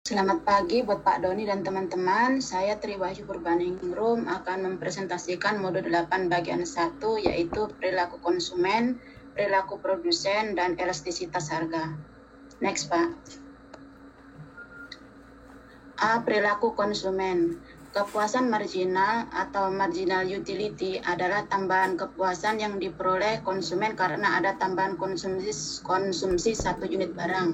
Selamat pagi buat Pak Doni dan teman-teman. Saya Tri Wahyu Purbaningrum akan mempresentasikan modul 8 bagian 1 yaitu perilaku konsumen, perilaku produsen, dan elastisitas harga. Next, Pak. A. Perilaku konsumen. Kepuasan marginal atau marginal utility adalah tambahan kepuasan yang diperoleh konsumen karena ada tambahan konsumsi 1 unit barang.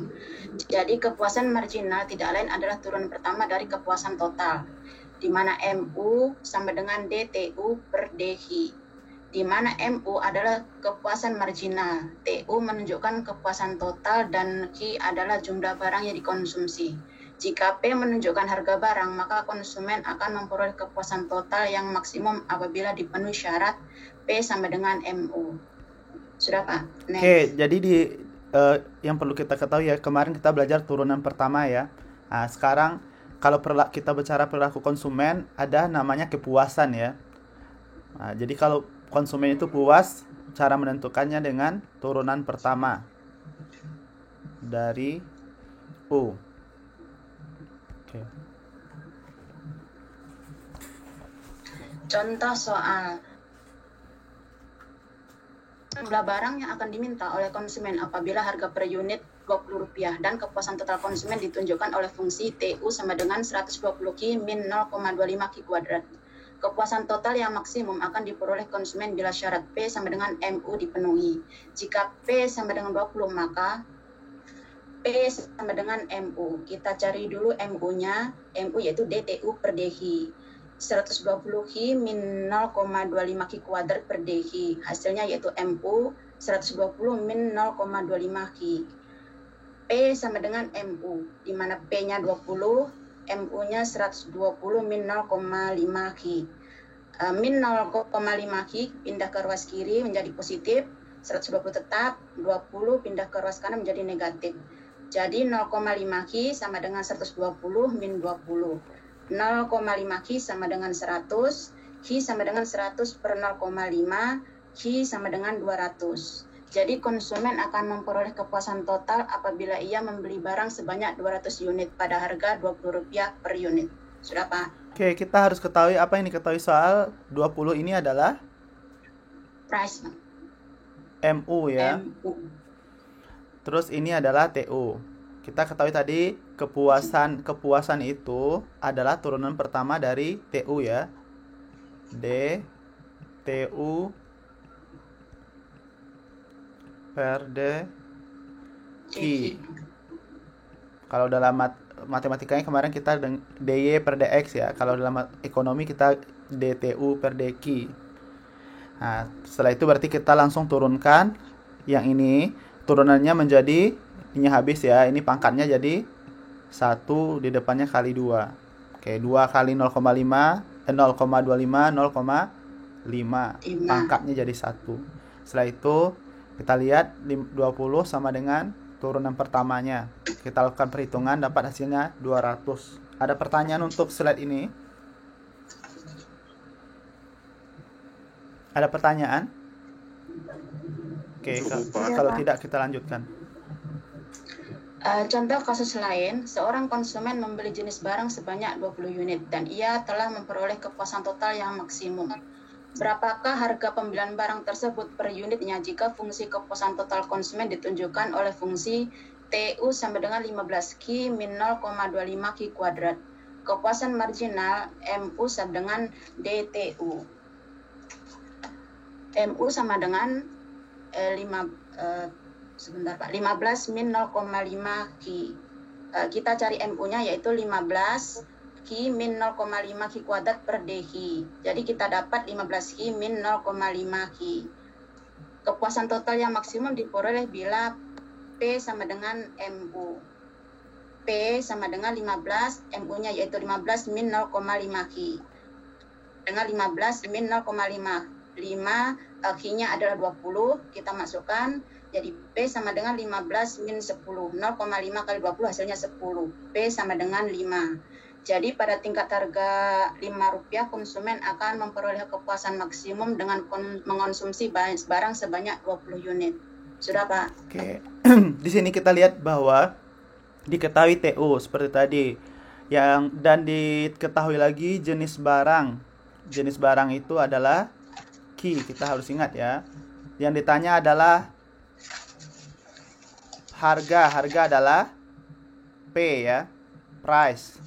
Jadi kepuasan marginal tidak lain adalah turunan pertama dari kepuasan total, di mana MU sama dengan DTU per DHI, di mana MU adalah kepuasan marginal, TU menunjukkan kepuasan total, dan Q adalah jumlah barang yang dikonsumsi. Jika P menunjukkan harga barang, maka konsumen akan memperoleh kepuasan total yang maksimum apabila dipenuhi syarat P sama dengan MU. Sudah, Pak? Next. Oke, jadi yang perlu kita ketahui ya, kemarin kita belajar turunan pertama ya. Nah, sekarang kalau kita bicara perilaku konsumen, ada namanya kepuasan ya. Nah, jadi kalau konsumen itu puas, cara menentukannya dengan turunan pertama dari U. Oke. Contoh soal jumlah barang yang akan diminta oleh konsumen apabila harga per unit Rp20 dan kepuasan total konsumen ditunjukkan oleh fungsi TU sama dengan 120 Q min 0,25 Q kuadrat. Kepuasan total yang maksimum akan diperoleh konsumen bila syarat P sama dengan MU dipenuhi. Jika P sama dengan 20, maka P sama dengan MU. Kita cari dulu MU-nya. MU yaitu DTU per DHI. 120 Q min 0,25 Q kuadrat per DHI. Hasilnya yaitu MU 120 min 0,25 Q. P sama dengan MU, di mana P-nya 20, MU-nya 120 min 0,5 Q. Min 0,5 Q pindah ke ruas kiri menjadi positif, 120 tetap, 20 pindah ke ruas kanan menjadi negatif. Jadi 0,5 Q sama dengan 120 min 20. 0,5 Q sama dengan 100, Q sama dengan 100 per 0,5, Q sama dengan 200. Jadi konsumen akan memperoleh kepuasan total apabila ia membeli barang sebanyak 200 unit pada harga Rp20 per unit. Sudah, Pak? Oke, kita harus ketahui apa yang diketahui soal 20 ini adalah Price, Pak. MU ya. MU. Terus ini adalah TU. Kita ketahui tadi kepuasan itu adalah turunan pertama dari TU ya. D TU per D Q. Kalau dalam matematikanya kemarin kita DY per DX ya. Kalau dalam ekonomi kita DTU per DQ. Nah, setelah itu berarti kita langsung turunkan yang ini. Turunannya menjadi, ini habis ya. Ini pangkatnya jadi 1 di depannya kali 2. Oke, 2 kali 0,5, 0,25, 0,5. Pangkatnya jadi 1. Setelah itu kita lihat 20 sama dengan turunan pertamanya. Kita lakukan perhitungan, dapat hasilnya 200. Ada pertanyaan untuk slide ini? Ada pertanyaan? Oke, kalau tidak kita lanjutkan. Contoh kasus lain, seorang konsumen membeli jenis barang sebanyak 20 unit dan ia telah memperoleh kepuasan total yang maksimum. Berapakah harga pembelian barang tersebut per unitnya jika fungsi kepuasan total konsumen ditunjukkan oleh fungsi TU sama dengan 15 Q min 0,25 Q kuadrat. Kepuasan marginal MU sama dengan DTU. MU sama dengan 15 min 0,5 Q. Kita cari MU-nya yaitu 15 Q min 0,5 Q kuadrat per DHI. Jadi kita dapat 15 Q min 0,5 Q. Kepuasan total yang maksimum diperoleh bila P sama dengan MU. P sama dengan 15, MU-nya yaitu 15 min 0,5 Q. Dengan 15 min 0,5. 5, Q-nya adalah 20, kita masukkan. Jadi P sama dengan 15 min 10. 0,5 kali 20 hasilnya 10. P sama dengan 5. Jadi pada tingkat harga Rp5 konsumen akan memperoleh kepuasan maksimum dengan mengonsumsi barang sebanyak 20 unit. Sudah, Pak? Oke. Di sini kita lihat bahwa diketahui TU seperti tadi. Dan diketahui lagi jenis barang. Jenis barang itu adalah key, kita harus ingat ya. Yang ditanya adalah harga. Harga adalah P ya, price.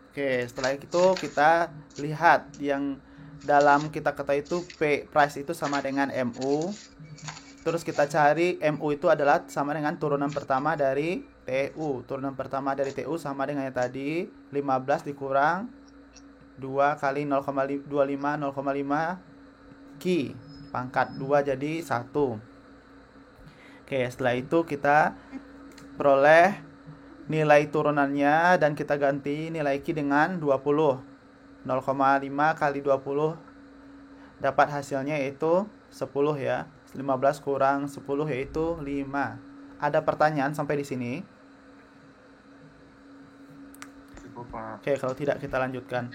Oke, setelah itu kita lihat yang dalam kita ketahui itu price itu sama dengan MU. Terus kita cari MU itu adalah sama dengan turunan pertama dari TU. Turunan pertama dari TU sama dengan yang tadi, 15 dikurang 2 kali 0,25 0,5 Ki. Pangkat 2 jadi 1. Oke, setelah itu kita peroleh nilai turunannya dan kita ganti nilai Ki dengan 20. 0,5 kali 20 dapat hasilnya yaitu 10 ya. 15 kurang 10 yaitu 5. Ada pertanyaan sampai di sini? Oke, kalau tidak kita lanjutkan.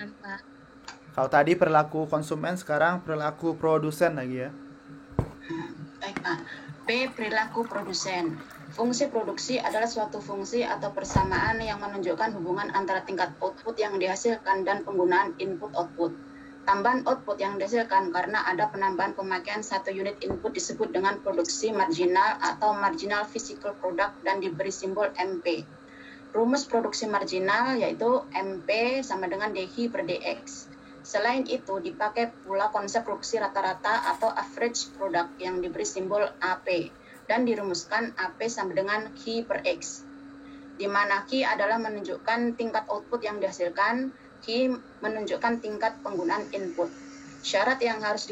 Kalau tadi perilaku konsumen, sekarang perilaku produsen lagi ya. Baik, Pak. P. Perilaku produsen. Fungsi produksi adalah suatu fungsi atau persamaan yang menunjukkan hubungan antara tingkat output yang dihasilkan dan penggunaan input-output. Tambahan output yang dihasilkan karena ada penambahan pemakaian satu unit input disebut dengan produksi marginal atau marginal physical product dan diberi simbol MP. Rumus produksi marginal yaitu MP sama dengan DH per DX. Selain itu, dipakai pula konsep produksi rata-rata atau average product yang diberi simbol AP dan dirumuskan AP sama dengan Q per X, di mana Q adalah menunjukkan tingkat output yang dihasilkan, Q menunjukkan tingkat penggunaan input. Syarat yang harus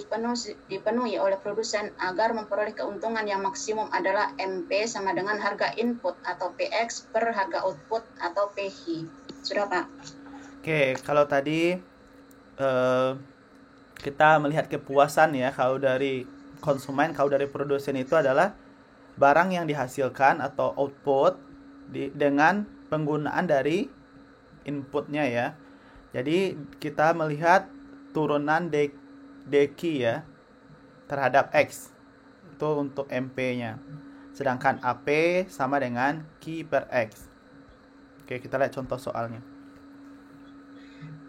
dipenuhi oleh produsen agar memperoleh keuntungan yang maksimum adalah MP sama dengan harga input atau PX per harga output atau PH. Sudah, Pak? Oke, kalau tadi kita melihat kepuasan ya, kalau dari konsumen, kalau dari produsen itu adalah barang yang dihasilkan atau output dengan penggunaan dari inputnya ya. Jadi kita melihat turunan DQ ya terhadap X itu untuk MP-nya. Sedangkan AP sama dengan Q per X. Oke, kita lihat contoh soalnya.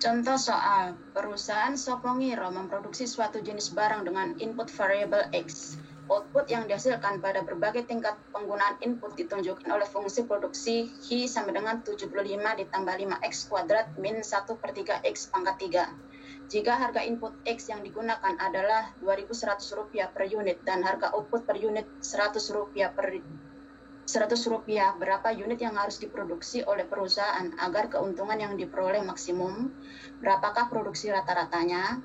Contoh soal, perusahaan Sopongiro memproduksi suatu jenis barang dengan input variable X. Output yang dihasilkan pada berbagai tingkat penggunaan input ditunjukkan oleh fungsi produksi Hi sama dengan 75 ditambah 5X kuadrat min 1/3 X pangkat 3. Jika harga input X yang digunakan adalah Rp2.100 per unit dan harga output per unit Rp100, berapa unit yang harus diproduksi oleh perusahaan agar keuntungan yang diperoleh maksimum? Berapakah produksi rata-ratanya?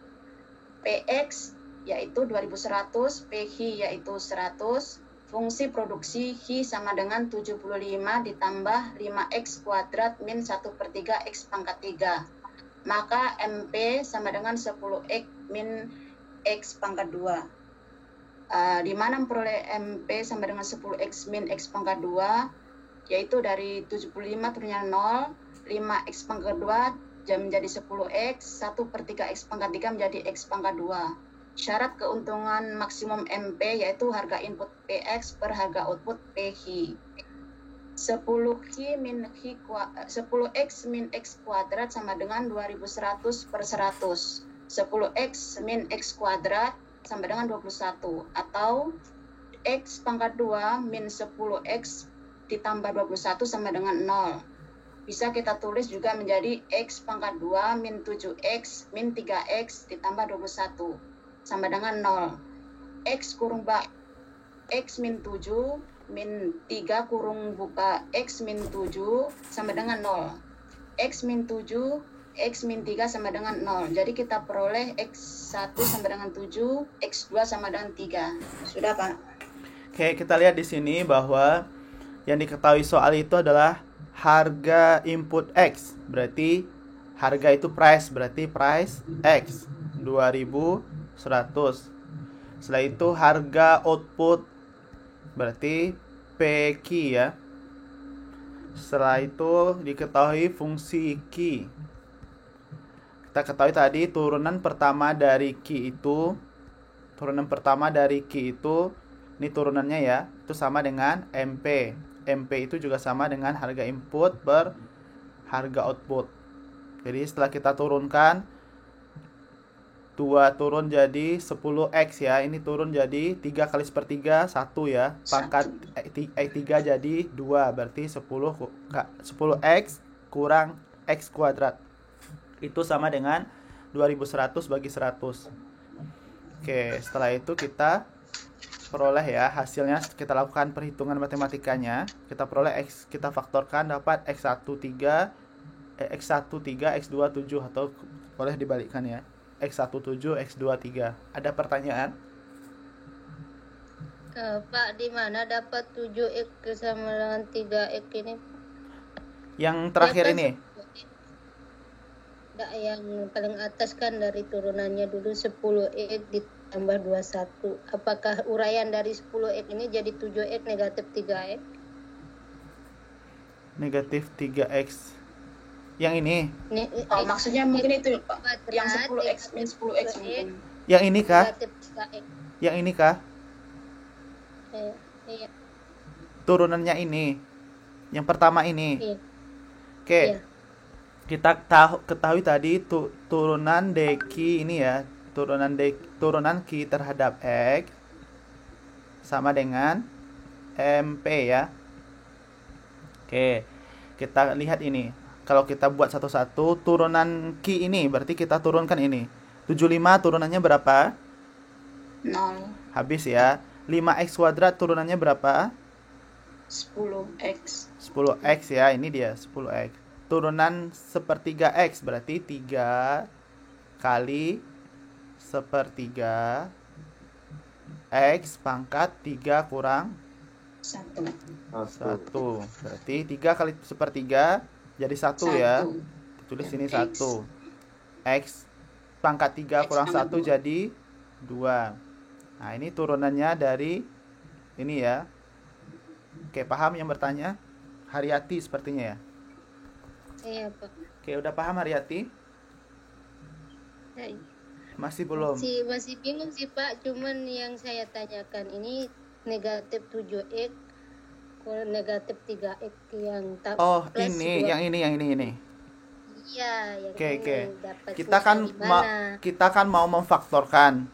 PX yaitu 2100, PH yaitu 100, fungsi produksi Hi sama dengan 75 ditambah 5X kuadrat min 1/3 X pangkat 3. Maka MP sama dengan 10X min X pangkat 2. Di mana memperoleh MP sama dengan 10X min X pangkat 2, yaitu dari 75 turunnya 0, 5X pangkat 2 menjadi 10X, 1/3 X pangkat 3 menjadi X pangkat 2. Syarat keuntungan maksimum MP yaitu harga input PX per harga output PH. 10X min X kuadrat sama dengan 2100 per 100. 10X min X kuadrat sama dengan 21, atau X pangkat 2 min 10X ditambah 21 sama dengan 0. Bisa kita tulis juga menjadi X pangkat 2 min 7X min 3X ditambah 21 sama dengan 0. X kurung X min 7 min 3 kurung buka X min 7 sama dengan 0. X min 7, X min 3 sama dengan 0. Jadi kita peroleh X1 sama dengan 7, X2 sama dengan 3. Sudah, Pak? Oke, kita lihat di sini bahwa yang diketahui soal itu adalah harga input X. Berarti harga itu price, berarti price X 2100. Setelah itu harga output berarti PQ ya. Setelah itu diketahui fungsi Q. Kita ketahui tadi turunan pertama dari Q itu, ini turunannya ya, itu sama dengan MP. MP itu juga sama dengan harga input per harga output. Jadi setelah kita turunkan 2 turun jadi 10x ya. Ini turun jadi 3 kali sepertiga 1 ya. Pangkat 3 jadi 2, berarti 10x kurang x kuadrat. Itu sama dengan 2100 bagi 100. Oke, setelah itu kita peroleh ya hasilnya, kita lakukan perhitungan matematikanya. Kita peroleh x, kita faktorkan dapat x1 3, x1 3, x2 7, atau boleh dibalikkan ya. X1 7, X2 3. Ada pertanyaan? Pak, di mana dapat 7x sama dengan 3x ini? Yang terakhir Ya kan, ini? Enggak, yang paling atas kan dari turunannya dulu 10x ditambah 21. Apakah uraian dari 10x ini jadi 7x negatif 3x? Negatif 3x. Yang ini? Maksudnya mungkin itu Pak. Yang 10x min 10x mungkin. Yang ini kah? Negatif 3x. Yang ini kah? Iya. Turunannya ini. Yang pertama ini. Iya. Oke. Iya. Kita ketahui tadi turunan dq ini ya. Turunan q terhadap x sama dengan MP ya. Oke. Kita lihat ini. Kalau kita buat satu-satu, turunan Q ini berarti kita turunkan ini. 75 turunannya berapa? 0. Habis ya. 5x kuadrat turunannya berapa? 10x. 10x ya, ini dia 10x. Turunan sepertiga x berarti 3 kali sepertiga x pangkat 3 kurang 1. Berarti 3 kali sepertiga jadi 1 ya. Tulis sini 1. X pangkat 3 kurang 1 jadi 2. Nah, ini turunannya dari ini ya. Oke, paham yang bertanya? Haryati sepertinya ya. Iya, Pak. Oke, udah paham Haryati? Masih belum? Masih bingung sih, Pak. Cuman yang saya tanyakan ini negatif 7x negatif 3x yang Oh, plus ini, 2. yang ini. Iya, yang Oke. dapat Kita kan mau memfaktorkan.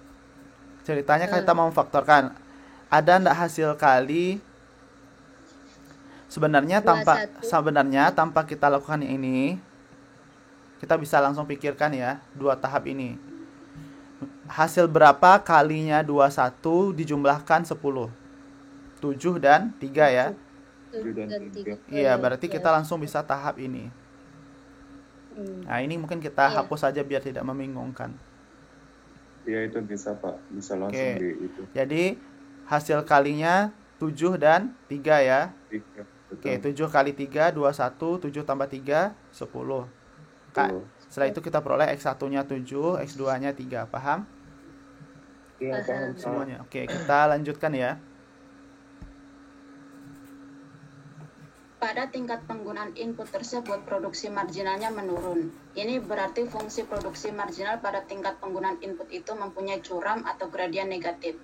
Ceritanya kita mau memfaktorkan. Ada enggak hasil kali? Sebenarnya tanpa kita lakukan ini, kita bisa langsung pikirkan ya, 2 tahap ini. Hasil berapa kalinya 21 dijumlahkan 10? 7 dan 3 ya. 7 dan 3. Iya, berarti kita langsung bisa tahap ini. Nah, ini mungkin kita hapus saja biar tidak membingungkan. Iya, itu bisa Pak. Bisa langsung di itu. Jadi, hasil kalinya 7 dan 3 ya. 3. Oke, 7 kali 3, 21, 7 tambah 3, 10. Setelah itu kita peroleh X1-nya 7, X2-nya 3. Paham? Iya, paham semuanya. Oke, kita lanjutkan ya. Pada tingkat penggunaan input tersebut, produksi marginalnya menurun. Ini berarti fungsi produksi marginal pada tingkat penggunaan input itu mempunyai curam atau gradien negatif.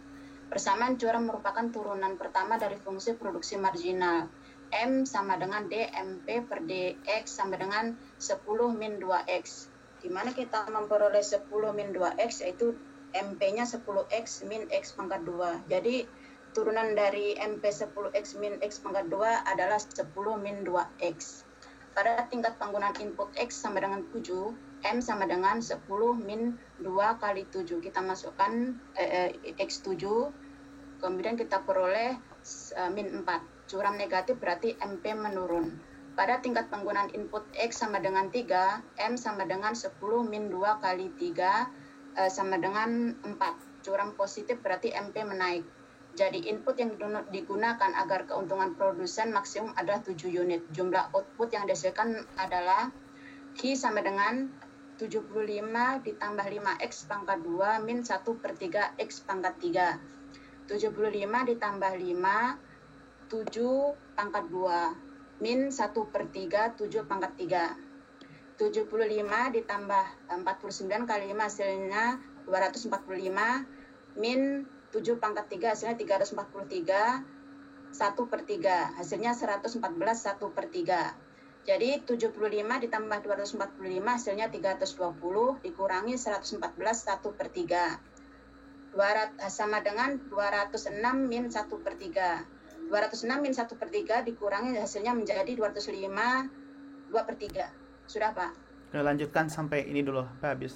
Persamaan curam merupakan turunan pertama dari fungsi produksi marginal. M sama dengan dMP per dx sama dengan 10 min 2x. Di mana kita memperoleh 10 min 2x, yaitu MP-nya 10x min x pangkat 2. Jadi, turunan dari MP 10x min x pangkat 2 adalah 10 min 2x. Pada tingkat penggunaan input x sama dengan 7, M sama dengan 10 min 2 kali 7. Kita masukkan x7, kemudian kita peroleh min 4. Curam negatif berarti MP menurun. Pada tingkat penggunaan input x sama dengan 3, M sama dengan 10 min 2 kali 3 sama dengan 4. Curam positif berarti MP menaik. Jadi input yang digunakan agar keuntungan produsen maksimum adalah 7 unit. Jumlah output yang dihasilkan adalah Q sama dengan 75 ditambah 5X pangkat 2 min 1 per 3X pangkat 3. 75 ditambah 5, 7 pangkat 2 min 1 per 3, 7 pangkat 3. 75 ditambah 49 kali 5 hasilnya 245 min 7 pangkat 3 hasilnya 343 1/3. Hasilnya 114 1/3. Jadi 75 ditambah 245 hasilnya 320 dikurangi 114 1/3. Sama dengan 206 min 1/3. 206 min 1/3 dikurangi hasilnya menjadi 205 2/3. Sudah, Pak? Lanjutkan sampai ini dulu, sampai habis.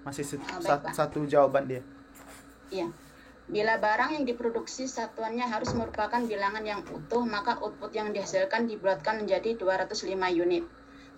Masih baik, Pak. satu jawaban dia. Iya. Bila barang yang diproduksi satuannya harus merupakan bilangan yang utuh, maka output yang dihasilkan dibulatkan menjadi 205 unit.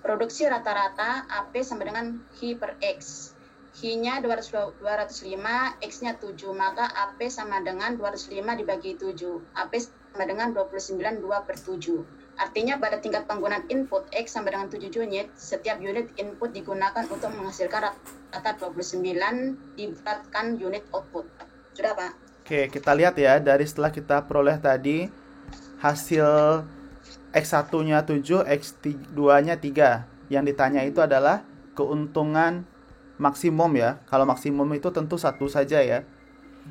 Produksi rata-rata AP sama dengan Hi per X. Hi-nya 205, X-nya 7, maka AP sama dengan 205 dibagi 7. AP sama dengan 29 2/7. Artinya pada tingkat penggunaan input X sama dengan 7 unit, setiap unit input digunakan untuk menghasilkan rata 29 dibulatkan unit output. Sudah, Pak? Oke, kita lihat ya, dari setelah kita peroleh tadi hasil X1-nya 7, X2-nya 3. Yang ditanya itu adalah keuntungan maksimum ya. Kalau maksimum itu tentu satu saja ya.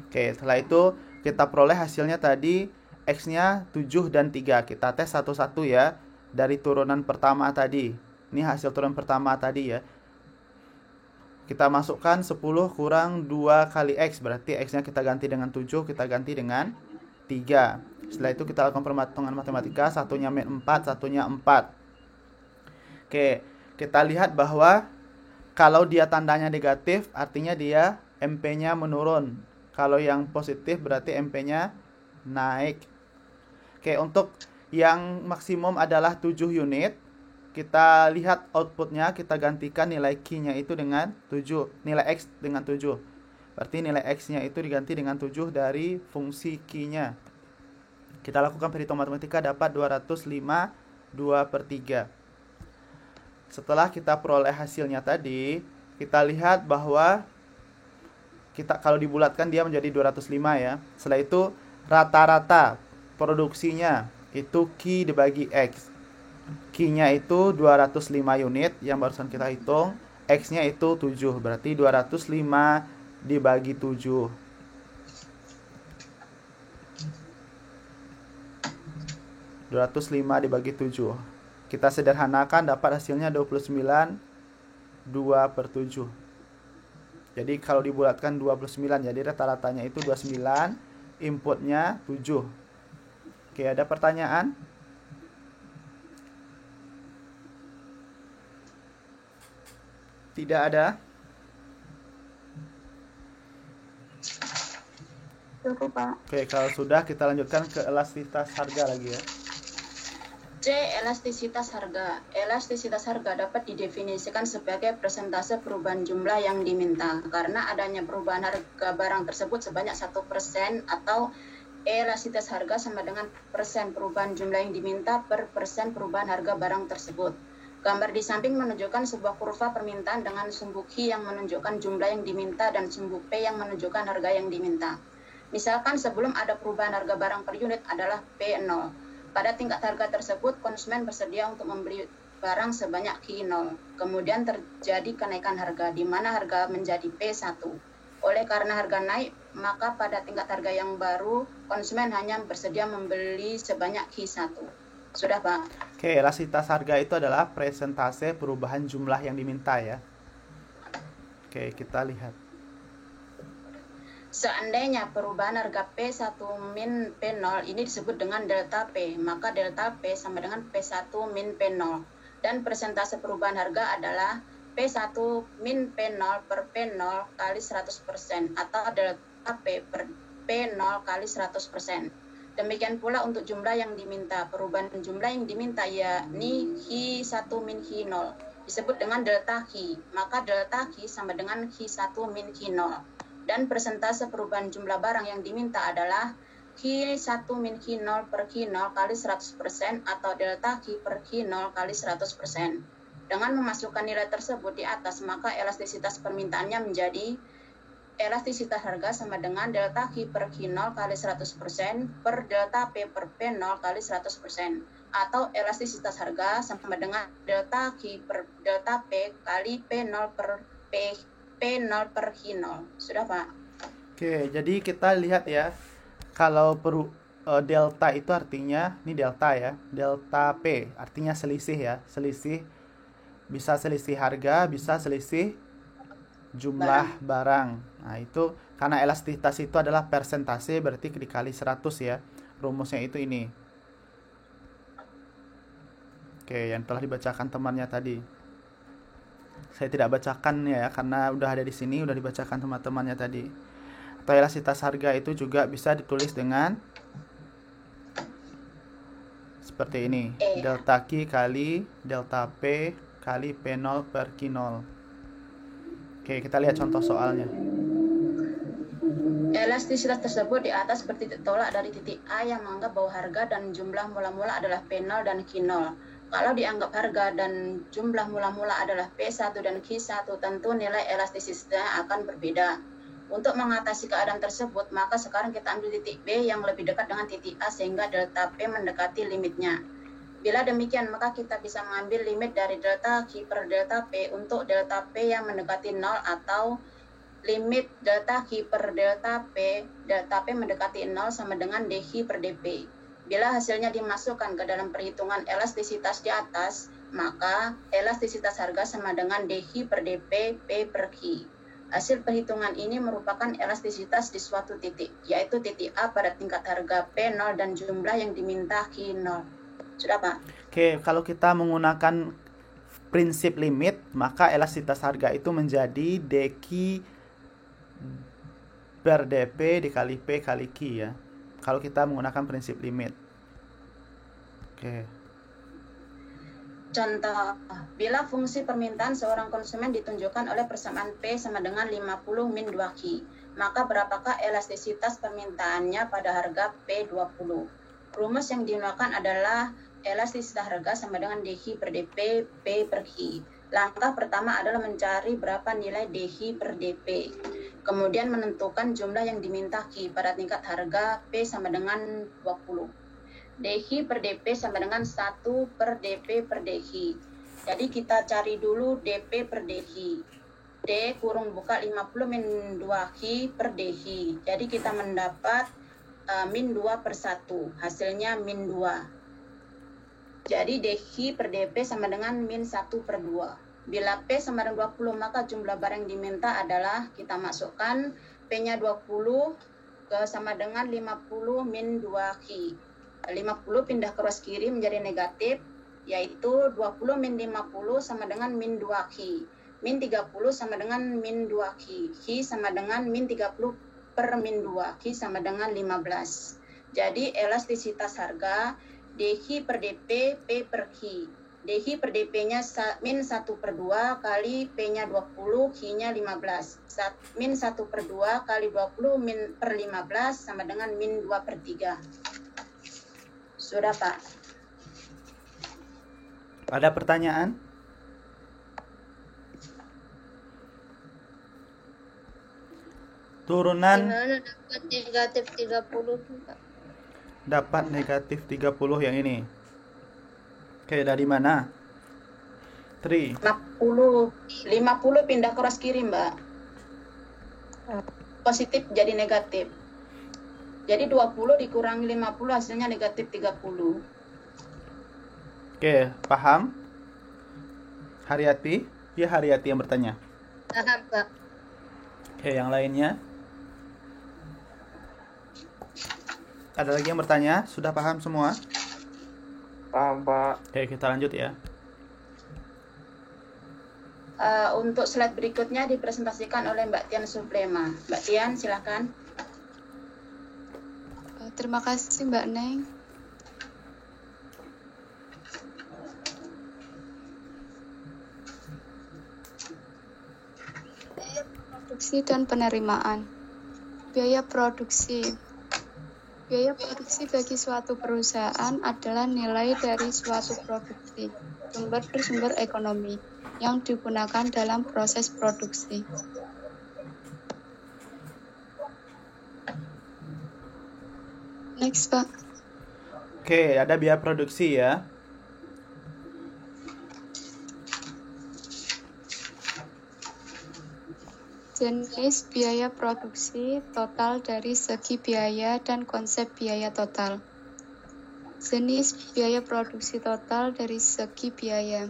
Oke, setelah itu kita peroleh hasilnya tadi X-nya 7 dan 3. Kita tes satu-satu ya. Dari turunan pertama tadi. Ini hasil turunan pertama tadi ya. Kita masukkan 10 kurang 2 kali X. Berarti X-nya kita ganti dengan 7, kita ganti dengan 3. Setelah itu kita lakukan perhitungan matematika. Satunya min 4, satunya 4. Oke, kita lihat bahwa kalau dia tandanya negatif, artinya dia MP-nya menurun. Kalau yang positif berarti MP-nya naik. Oke, untuk yang maksimum adalah 7 unit. Kita lihat outputnya, kita gantikan nilai Q-nya itu dengan 7. Nilai X dengan 7. Berarti nilai X-nya itu diganti dengan 7 dari fungsi Q-nya. Kita lakukan perhitungan matematika, dapat 205 2/3. Setelah kita peroleh hasilnya tadi, kita lihat bahwa kalau dibulatkan dia menjadi 205 ya. Setelah itu rata-rata produksinya itu Q dibagi X. Q-nya itu 205 unit yang barusan kita hitung, X-nya itu 7, berarti 205 dibagi 7. 205 dibagi 7. Kita sederhanakan dapat hasilnya 29 2/7. Jadi kalau dibulatkan 29, jadi rata-ratanya itu 29, inputnya 7. Oke, ada pertanyaan? Tidak ada? Cukup, Pak. Oke, kalau sudah kita lanjutkan ke elastisitas harga lagi ya. C. Elastisitas harga. Elastisitas harga dapat didefinisikan sebagai persentase perubahan jumlah yang diminta. Karena adanya perubahan harga barang tersebut sebanyak 1% atau elastisitas harga sama dengan persen perubahan jumlah yang diminta per persen perubahan harga barang tersebut. Gambar di samping menunjukkan sebuah kurva permintaan dengan sumbu Q yang menunjukkan jumlah yang diminta dan sumbu P yang menunjukkan harga yang diminta. Misalkan sebelum ada perubahan harga barang per unit adalah P0. Pada tingkat harga tersebut, konsumen bersedia untuk membeli barang sebanyak Q0. Kemudian terjadi kenaikan harga, di mana harga menjadi P1. Oleh karena harga naik, maka pada tingkat harga yang baru, konsumen hanya bersedia membeli sebanyak Q1. Sudah, Pak? Oke, elastisitas harga itu adalah persentase perubahan jumlah yang diminta ya. Oke, kita lihat. Seandainya perubahan harga P1 min P0 ini disebut dengan delta P, maka delta P sama dengan P1 min P0. Dan persentase perubahan harga adalah P1 min P0 per P0 kali 100% atau delta P per P0 kali 100%. Demikian pula untuk jumlah yang diminta. Perubahan jumlah yang diminta yakni Hi1 min Hi0 disebut dengan delta Hi, maka delta Hi sama dengan Hi1 min Hi0. Dan persentase perubahan jumlah barang yang diminta adalah Q1 min Q0 per Q0 kali 100% atau delta Q per Q0 kali 100%. Dengan memasukkan nilai tersebut di atas, maka elastisitas permintaannya menjadi elastisitas harga sama dengan delta Q per Q0 kali 100% per delta P per P0 kali 100%. Atau elastisitas harga sama dengan delta Q per delta P kali P0 per P0 per Q0. Sudah, Pak? Oke, jadi kita lihat ya, kalau delta itu artinya, ini delta ya, delta P artinya selisih ya, selisih, bisa selisih harga, bisa selisih jumlah barang. Nah itu karena elastisitas itu adalah persentase, berarti dikali 100 ya, rumusnya itu ini. Oke, yang telah dibacakan temannya tadi. Saya tidak bacakan ya, karena udah ada di sini, udah dibacakan teman-temannya tadi. Atau elastisitas harga itu juga bisa ditulis dengan seperti ini. Delta Q kali delta P kali P0 per Q0. Oke, kita lihat contoh soalnya. Elastisitas tersebut di atas bertitik tolak dari titik A yang menganggap bahwa harga dan jumlah mula-mula adalah P0 dan Q0. Kalau dianggap harga dan jumlah mula-mula adalah P1 dan Q1, tentu nilai elastisitasnya akan berbeda. Untuk mengatasi keadaan tersebut, maka sekarang kita ambil titik B yang lebih dekat dengan titik A sehingga delta P mendekati limitnya. Bila demikian, maka kita bisa mengambil limit dari delta Q per delta P untuk delta P yang mendekati 0 atau limit delta Q per delta P mendekati 0 sama dengan dQ per dP. Bila hasilnya dimasukkan ke dalam perhitungan elastisitas di atas, maka elastisitas harga sama dengan dQ per dP P per Q. Hasil perhitungan ini merupakan elastisitas di suatu titik, yaitu titik A pada tingkat harga P0 dan jumlah yang diminta Q0. Sudah, Pak? Oke, kalau kita menggunakan prinsip limit, maka elastisitas harga itu menjadi dQ per dP dikali P kali Q ya. Kalau kita menggunakan prinsip limit. Oke. Contoh, bila fungsi permintaan seorang konsumen ditunjukkan oleh persamaan P sama dengan 50 min 2Q, maka berapakah elastisitas permintaannya pada harga P20? Rumus yang digunakan adalah elastisitas harga sama dengan dQ per dP P per Q. Langkah pertama adalah mencari berapa nilai dQ per dP. Kemudian menentukan jumlah yang diminta Q pada tingkat harga P sama dengan 20. dQ per dP sama dengan 1 per dP per dQ. Jadi kita cari dulu dP per dQ. D kurung buka 50 min 2Q per dQ. Jadi kita mendapat min 2 per 1. Hasilnya min 2. Jadi dQ per dP sama dengan min 1 per 2. Bila P sama dengan 20, maka jumlah barang yang diminta adalah kita masukkan P-nya 20 sama dengan 50 min 2Q. 50 pindah ke ruas kiri menjadi negatif, yaitu 20 min 50 sama dengan min 2Q. Min 30 sama dengan min 2Q. Q sama dengan min 30 per min 2. Q sama dengan 15. Jadi elastisitas harga dQ per dP P per Q. dQ per dP-nya min 1 per 2 kali P-nya 20, Q-nya 15. Min 1 per 2 kali 20 min per 15 sama dengan min 2 per 3. Sudah, Pak. Ada pertanyaan? Turunan Gimana dapat negatif 30, Pak? dapat negatif 30 yang ini. Oke, dari mana? 3. 50 pindah ke ruas kiri, Mbak. Positif jadi negatif. Jadi 20 dikurangi 50 hasilnya negatif 30. Oke, paham? Haryati? Ya, Haryati yang bertanya. Paham, Pak. Oke, yang lainnya? Ada lagi yang bertanya? Sudah paham semua? Paham, Pak. Oke, kita lanjut ya. Untuk slide berikutnya dipresentasikan oleh Mbak Tian Suplema. Mbak Tian, silakan. Terima kasih Mbak Neng. Biaya produksi dan penerimaan. Biaya produksi. Biaya produksi bagi suatu perusahaan adalah nilai dari suatu produksi, sumber ekonomi yang digunakan dalam proses produksi. Next, Pak. Oke, ada biaya produksi ya. Jenis biaya produksi total dari segi biaya dan konsep biaya total. Jenis biaya produksi total dari segi biaya.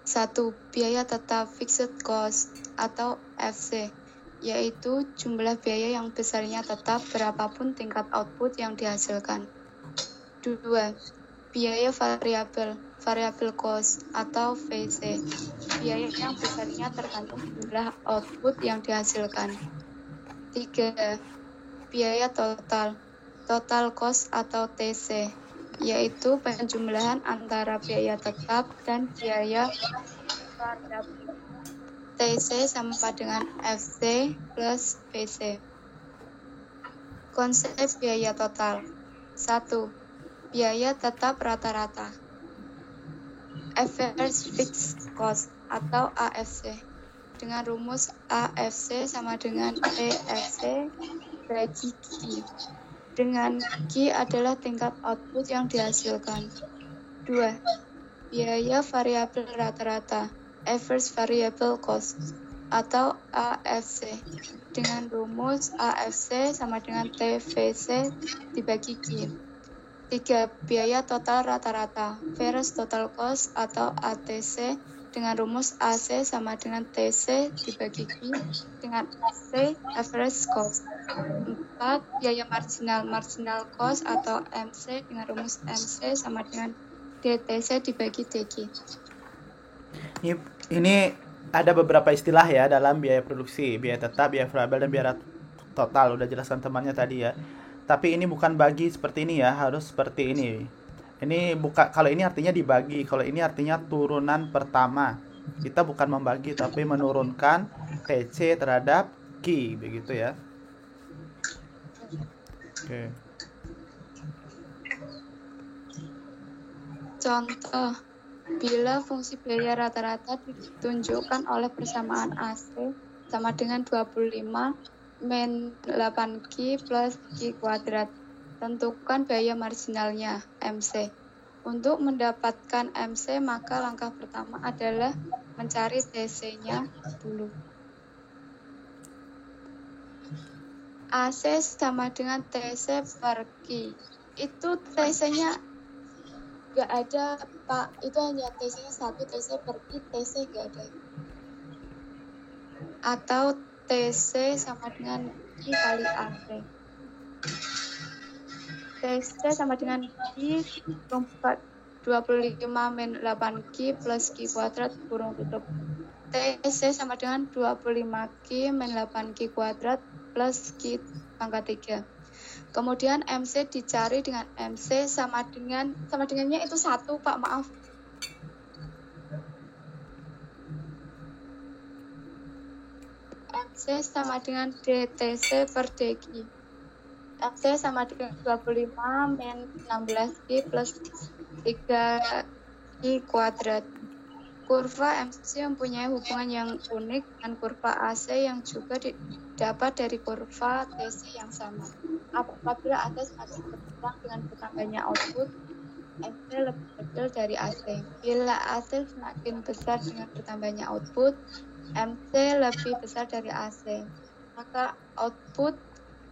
1. Biaya tetap fixed cost atau FC, yaitu jumlah biaya yang besarnya tetap berapapun tingkat output yang dihasilkan. 2. Biaya variable cost atau VC, biaya yang besarnya tergantung jumlah output yang dihasilkan. 3. Biaya total cost atau TC, yaitu penjumlahan antara biaya tetap dan biaya variabel. TC sama dengan FC plus VC. Konsep biaya total. 1. Biaya tetap rata-rata. Average Fixed Cost atau AFC, dengan rumus AFC sama dengan EFC bagi Q, dengan Q adalah tingkat output yang dihasilkan. 2. Biaya variabel rata-rata, Average Variable Cost atau AFC, dengan rumus AFC sama dengan TVC dibagi Q. 3. Biaya total rata-rata, Various Total Cost atau ATC, dengan rumus AC sama dengan TC dibagi Q dengan AC Average Cost. 4. Biaya marginal cost atau MC, dengan rumus MC sama dengan DTC dibagi DQ. Ini ada beberapa istilah ya dalam biaya produksi, biaya tetap, biaya variabel, dan biaya total. Udah jelaskan temannya tadi ya. Tapi ini bukan bagi seperti ini ya, harus seperti ini. Ini bukan, kalau ini artinya dibagi, kalau ini artinya turunan pertama. Kita bukan membagi tapi menurunkan TC terhadap Q, begitu ya. Oke. Contoh, bila fungsi biaya rata-rata ditunjukkan oleh persamaan AC sama dengan 25 min 8Q plus Q kuadrat. Tentukan biaya marginalnya, MC. Untuk mendapatkan MC, maka langkah pertama adalah mencari TC-nya dulu. AC sama dengan TC per Q. Itu TC-nya nggak ada, Pak. Itu hanya TC-nya 1, TC per Q, TC nggak ada. Atau TC sama dengan Q kali AC. TC sama dengan Q 25 min 8Q plus Q kuadrat kurung tutup. TC sama dengan 25Q min 8Q kuadrat plus Q pangkat 3. Kemudian MC dicari dengan MC sama dengannya itu 1, Pak, maaf. MC sama dengan DTC per DQ. MC sama dengan 25 min 16Q plus 3Q kuadrat. Kurva MC mempunyai hubungan yang unik dengan kurva AC yang juga didapat dari kurva TC yang sama. Apabila AC semakin berkurang dengan bertambahnya output, MC lebih kecil dari AC. Bila AC semakin besar dengan bertambahnya output, MC lebih besar dari AC. Maka output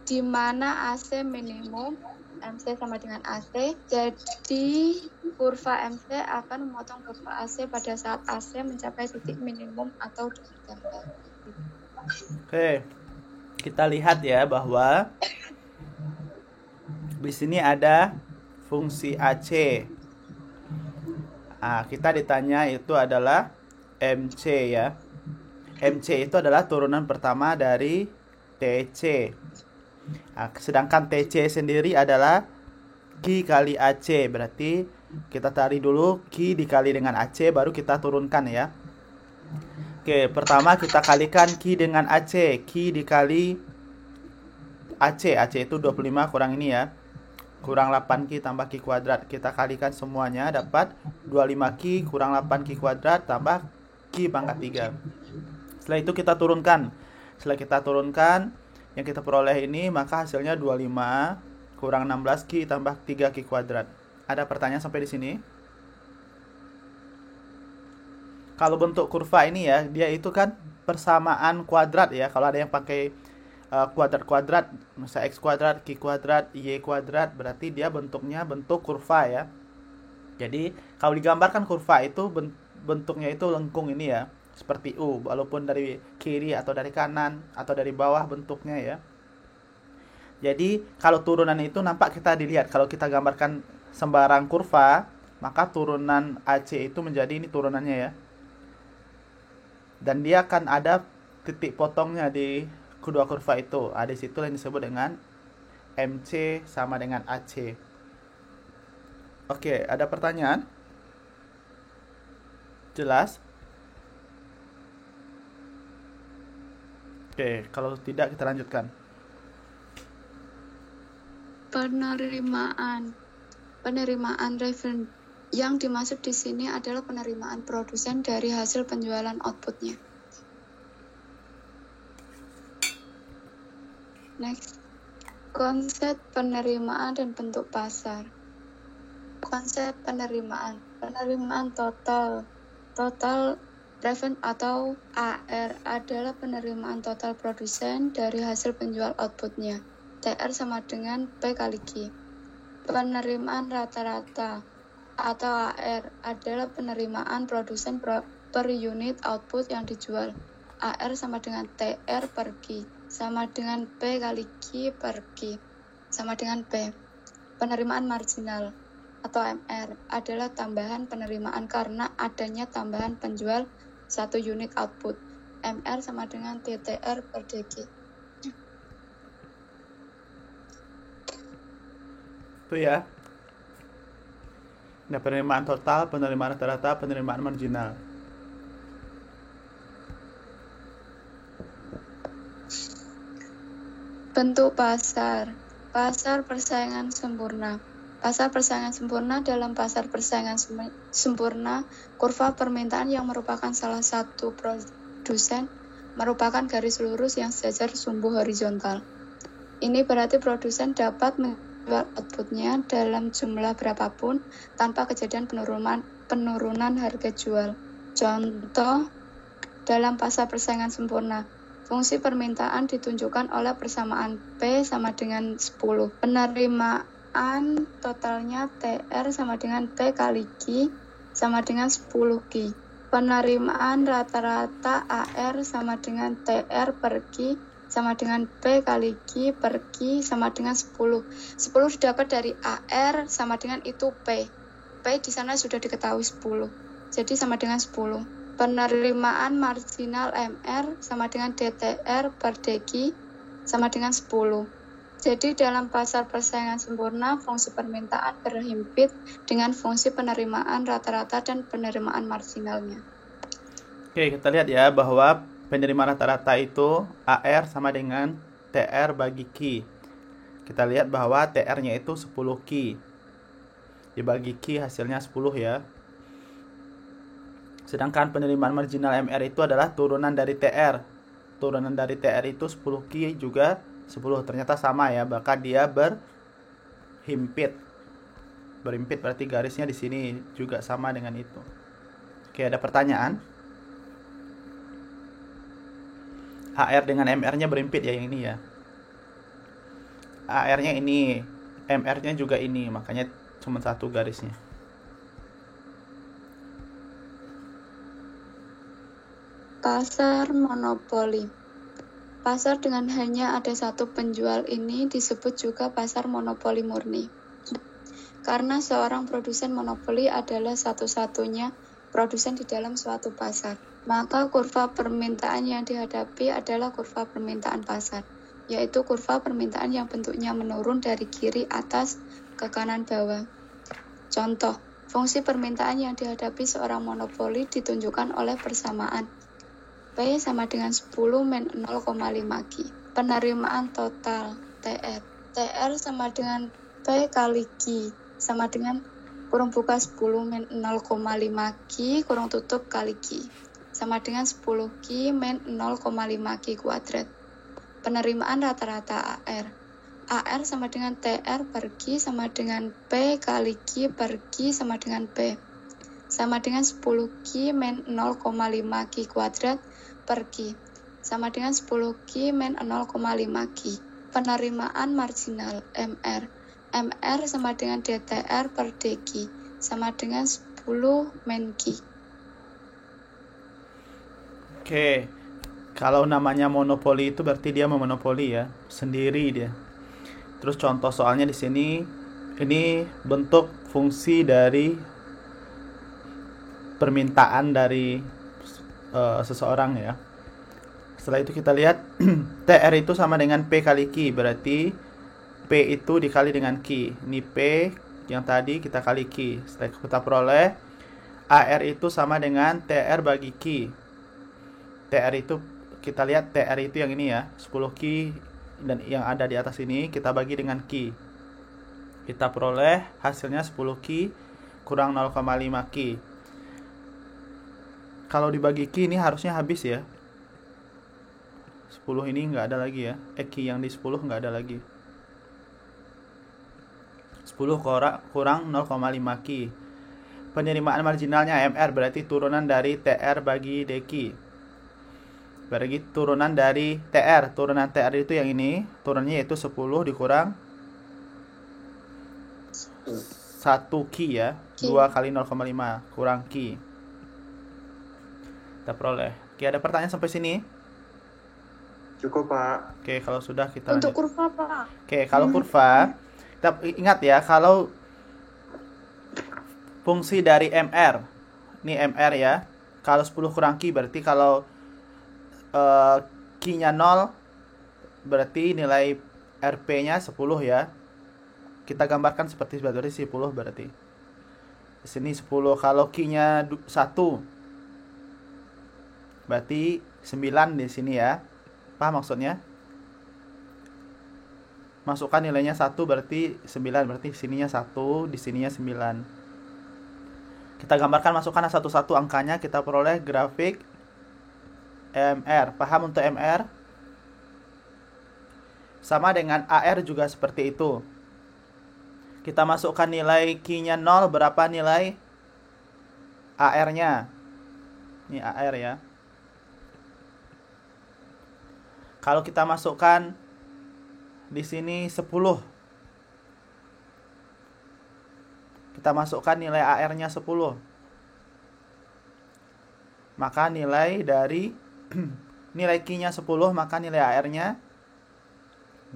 di mana AC minimum, MC sama dengan AC. Jadi kurva MC akan memotong kurva AC pada saat AC mencapai titik minimum atau demikianlah. Oke. Kita lihat ya bahwa di sini ada fungsi AC. Kita ditanya itu adalah MC ya. MC itu adalah turunan pertama dari TC. Sedangkan TC sendiri adalah Q kali AC. Berarti kita tarik dulu Q dikali dengan AC, baru kita turunkan ya. Oke, pertama kita kalikan Q dengan AC. Q dikali AC. AC itu 25 kurang ini ya, kurang 8Q tambah Q kuadrat. Kita kalikan semuanya, dapat 25Q kurang 8Q kuadrat tambah Q pangkat 3. Setelah itu kita turunkan. Setelah kita turunkan, yang kita peroleh ini, maka hasilnya 25 kurang 16Q tambah 3Q kuadrat. Ada pertanyaan sampai di sini? Kalau bentuk kurva ini ya, dia itu kan persamaan kuadrat ya. Kalau ada yang pakai kuadrat-kuadrat, misalnya x kuadrat, q kuadrat, y kuadrat, berarti dia bentuknya bentuk kurva ya. Jadi kalau digambarkan kurva itu bentuknya itu lengkung ini ya, seperti U, walaupun dari kiri atau dari kanan atau dari bawah bentuknya ya. Jadi kalau turunan itu nampak kita dilihat, kalau kita gambarkan sembarang kurva, maka turunan AC itu menjadi ini turunannya ya. Dan dia akan ada titik potongnya di kedua kurva itu. Di situ yang disebut dengan MC sama dengan AC. Oke, ada pertanyaan? Jelas? Oke, kalau tidak kita lanjutkan. Penerimaan revenue yang dimaksud di sini adalah penerimaan produsen dari hasil penjualan outputnya. Next, konsep penerimaan dan bentuk pasar. Konsep penerimaan total revenue atau AR adalah penerimaan total produsen dari hasil penjual outputnya. TR sama dengan P kali Q. Penerimaan rata-rata atau AR adalah penerimaan produsen per unit output yang dijual. AR sama dengan TR per Q sama dengan P kali Q per Q sama dengan P. Penerimaan marginal atau MR adalah tambahan penerimaan karena adanya tambahan penjual satu unit output. MR sama dengan TTR per DG. Itu ya. Nah, penerimaan total, penerimaan rata-rata, penerimaan marginal. Bentuk pasar. Pasar persaingan sempurna. Pasar persaingan sempurna dalam pasar persaingan sempurna, kurva permintaan yang merupakan salah satu produsen merupakan garis lurus yang sejajar sumbu horizontal. Ini berarti produsen dapat menjual outputnya dalam jumlah berapapun tanpa kejadian penurunan harga jual. Contoh, dalam pasar persaingan sempurna, fungsi permintaan ditunjukkan oleh persamaan P sama dengan 10. Penerimaan totalnya TR sama dengan P kali Q sama dengan 10 Q. Penerimaan rata-rata AR sama dengan TR per Q sama dengan P kali Q per Q sama dengan 10. 10 didapat dari AR sama dengan itu P. P di sana sudah diketahui 10. Jadi sama dengan 10. Penerimaan marginal MR sama dengan DTR per DG sama dengan 10. Jadi dalam pasar persaingan sempurna, fungsi permintaan berhimpit dengan fungsi penerimaan rata-rata dan penerimaan marginalnya. Oke, kita lihat ya bahwa penerimaan rata-rata itu AR sama dengan TR bagi Q. Kita lihat bahwa TR-nya itu 10 Q. Dibagi Q hasilnya 10 ya. Sedangkan penerimaan marginal MR itu adalah turunan dari TR. Turunan dari TR itu 10 Q juga 10. Ternyata sama ya, bahkan dia berhimpit. Berhimpit berarti garisnya di sini juga sama dengan itu. Oke, ada pertanyaan? AR dengan MR-nya berhimpit ya, yang ini ya. AR-nya ini, MR-nya juga ini, makanya cuma satu garisnya. Pasar monopoli. Pasar dengan hanya ada satu penjual ini disebut juga pasar monopoli murni. Karena seorang produsen monopoli adalah satu-satunya produsen di dalam suatu pasar, maka kurva permintaan yang dihadapi adalah kurva permintaan pasar, yaitu kurva permintaan yang bentuknya menurun dari kiri atas ke kanan bawah. Contoh, fungsi permintaan yang dihadapi seorang monopoli ditunjukkan oleh persamaan P sama dengan 10 min 0,5 Q. Penerimaan total TR. TR sama dengan P kali Q sama dengan kurung buka 10 min 0,5 Q kurung tutup kali Q sama dengan 10 Q min 0,5 Q kuadrat. Penerimaan rata-rata AR. AR sama dengan TR per Q sama dengan P kali Q per Q sama dengan P. sama dengan 10 Q min 0,5 Q kuadrat per Q sama dengan 10 Q min 0,5 Q. Penerimaan marginal MR. MR sama dengan DTR per DQ sama dengan 10 min Q. Oke. Kalau namanya monopoli itu berarti dia memonopoli ya, sendiri dia. Terus contoh soalnya di sini ini bentuk fungsi dari permintaan dari seseorang ya. Setelah itu kita lihat TR itu sama dengan P kali Q, berarti P itu dikali dengan Q. Ini P yang tadi kita kali Q. Setelah itu kita peroleh AR itu sama dengan TR bagi Q. TR itu kita lihat TR itu yang ini ya, 10 Q dan yang ada di atas ini kita bagi dengan Q. Kita peroleh hasilnya 10 Q kurang 0,5 Q. Kalau dibagi Q ini harusnya habis ya. 10 ini nggak ada lagi ya. Q yang di 10 nggak ada lagi. 10 kurang 0,5 Q. Penerimaan marginalnya MR berarti turunan dari TR bagi DQ. Berarti turunan dari TR. Turunan TR itu yang ini. Turunannya yaitu 10 dikurang 1 Q ya. 2 kali 0,5 kurang Q. Kita peroleh. Oke, ada pertanyaan sampai sini? Cukup, Pak. Oke, kalau sudah kita Untuk lanjut. kurva, Pak. Oke, kalau kurva, kita ingat ya, kalau fungsi dari MR, ini MR ya, kalau 10 kurang Q berarti kalau Q-nya 0, berarti nilai RP-nya 10 ya. Kita gambarkan seperti 10 berarti. Di sini 10, kalau Q-nya 1, berarti 9 di sini ya. Paham maksudnya? Masukkan nilainya 1 berarti 9, berarti sininya 1, di sininya 9. Kita gambarkan, masukkan satu-satu angkanya, kita peroleh grafik MR. Paham untuk MR? Sama dengan AR juga seperti itu. Kita masukkan nilai Q-nya 0, berapa nilai AR-nya? Ini AR ya. Kalau kita masukkan di sini 10, kita masukkan nilai AR-nya 10, maka nilai dari nilai Q-nya 10, maka nilai AR-nya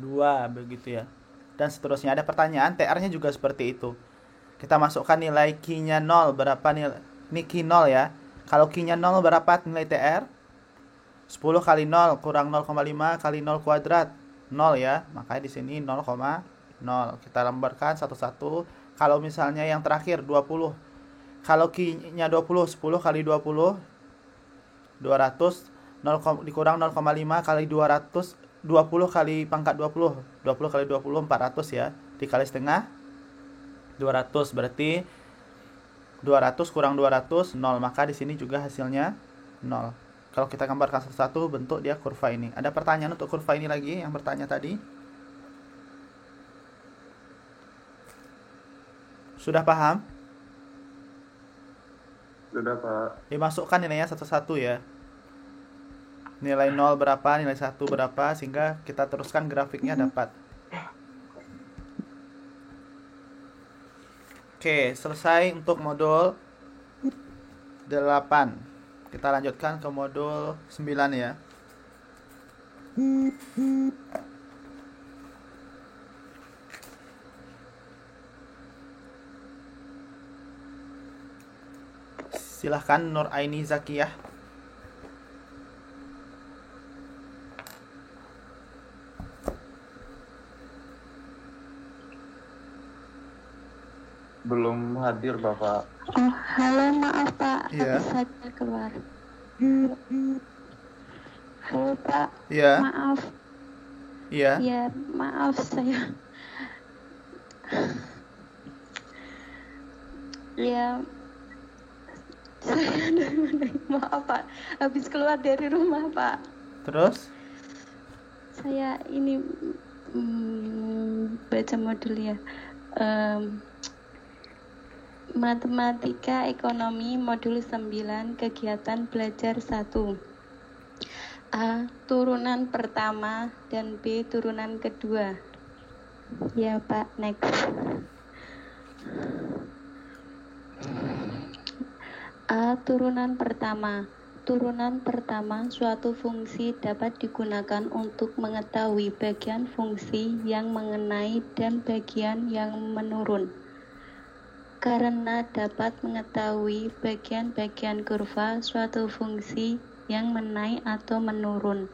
2, begitu ya. Dan seterusnya. Ada pertanyaan, TR-nya juga seperti itu. Kita masukkan nilai Q-nya 0, berapa nilai? Ini Q 0 ya. Kalau Q-nya 0 berapa nilai TR? 10 kali 0 kurang 0,5 kali 0 kuadrat 0 ya, makanya di sini 0,0. Kita lembarkan satu-satu. Kalau misalnya yang terakhir 20, kalau Q-nya 20, 10 kali 20 200, 0 dikurang 0,5 kali 200, 20 kali pangkat 20, 20 kali 20 400 ya, dikali setengah 200, berarti 200 kurang 200 0, maka di sini juga hasilnya 0. Kalau kita gambarkan satu-satu, bentuk dia kurva ini. Ada pertanyaan untuk kurva ini lagi yang bertanya tadi? Sudah paham? Sudah, Pak. Dimasukkan nilainya satu-satu ya. Nilai 0 berapa, nilai 1 berapa, sehingga kita teruskan grafiknya dapat. Oke, selesai untuk modul 8. Kita lanjutkan ke modul 9 ya. Silahkan Nur Aini Zakiyah. Belum hadir, Bapak. Oh, halo, maaf Pak, Iya. saya keluar. Halo Pak, Iya. maaf. Iya. Ya, maaf saya. Ya, saya dari mana? Maaf Pak, habis keluar dari rumah Pak. Terus? Saya ini baca modul ya. Matematika Ekonomi Modul 9 Kegiatan Belajar 1. A. Turunan pertama dan B. Turunan kedua. Ya Pak, next. A. Turunan pertama. Turunan pertama, suatu fungsi dapat digunakan untuk mengetahui bagian fungsi yang mengenai dan bagian yang menurun. Karena dapat mengetahui bagian-bagian kurva suatu fungsi yang menaik atau menurun,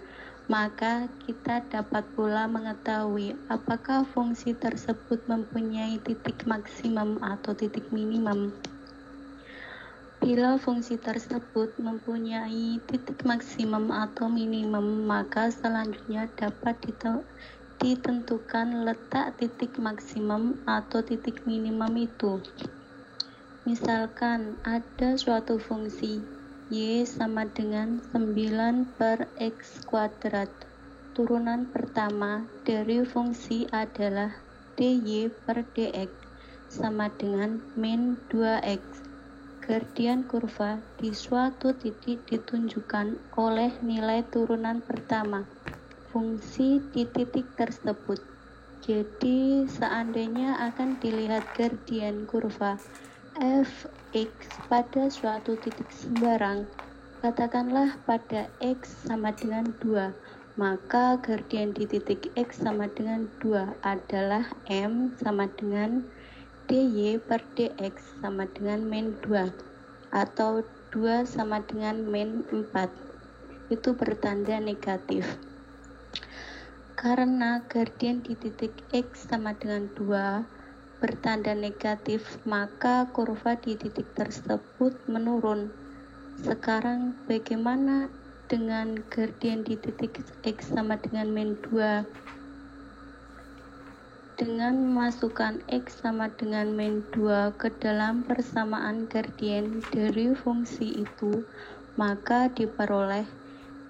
maka kita dapat pula mengetahui apakah fungsi tersebut mempunyai titik maksimum atau titik minimum. Bila fungsi tersebut mempunyai titik maksimum atau minimum, maka selanjutnya dapat ditentukan letak titik maksimum atau titik minimum itu. Misalkan ada suatu fungsi y sama dengan 9 per x kuadrat. Turunan pertama dari fungsi adalah dy per dx sama dengan min 2x. Gradian kurva di suatu titik ditunjukkan oleh nilai turunan pertama fungsi di titik tersebut. Jadi seandainya akan dilihat gradian kurva fx pada suatu titik sembarang, katakanlah pada x sama dengan 2, maka gradian di titik x sama dengan 2 adalah m sama dengan dy per dx sama dengan min 2 atau 2 sama dengan min 4. Itu bertanda negatif. Karena gradian di titik x sama dengan 2 bertanda negatif, maka kurva di titik tersebut menurun. Sekarang bagaimana dengan gradian di titik x sama dengan min 2? Dengan memasukkan x sama dengan min 2 ke dalam persamaan gradian dari fungsi itu, maka diperoleh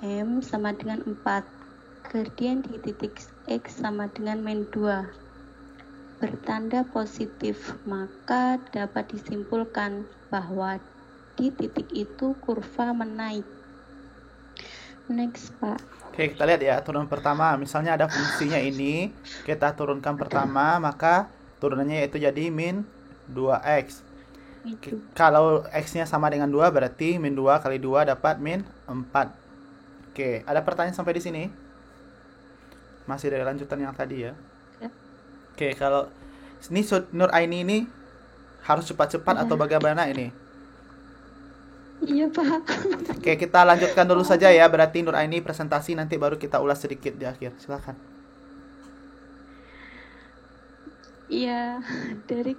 m sama dengan 4. Gradian di titik x sama dengan min 2 bertanda positif, maka dapat disimpulkan bahwa di titik itu kurva menaik. Next, Pak. Oke, kita lihat ya turunan pertama. Misalnya ada fungsinya ini, kita turunkan pertama, maka turunannya yaitu jadi min 2x. Kalau x-nya sama dengan 2, berarti min 2 kali 2 dapat min 4. Oke, ada pertanyaan sampai di sini? Masih dari lanjutan yang tadi ya. Oke, kalau ini Nur Aini ini harus cepat-cepat atau bagaimana ini? Iya Pak. Oke, kita lanjutkan dulu saja ya. Berarti Nur Aini presentasi, nanti baru kita ulas sedikit di akhir. Silakan. Iya, dari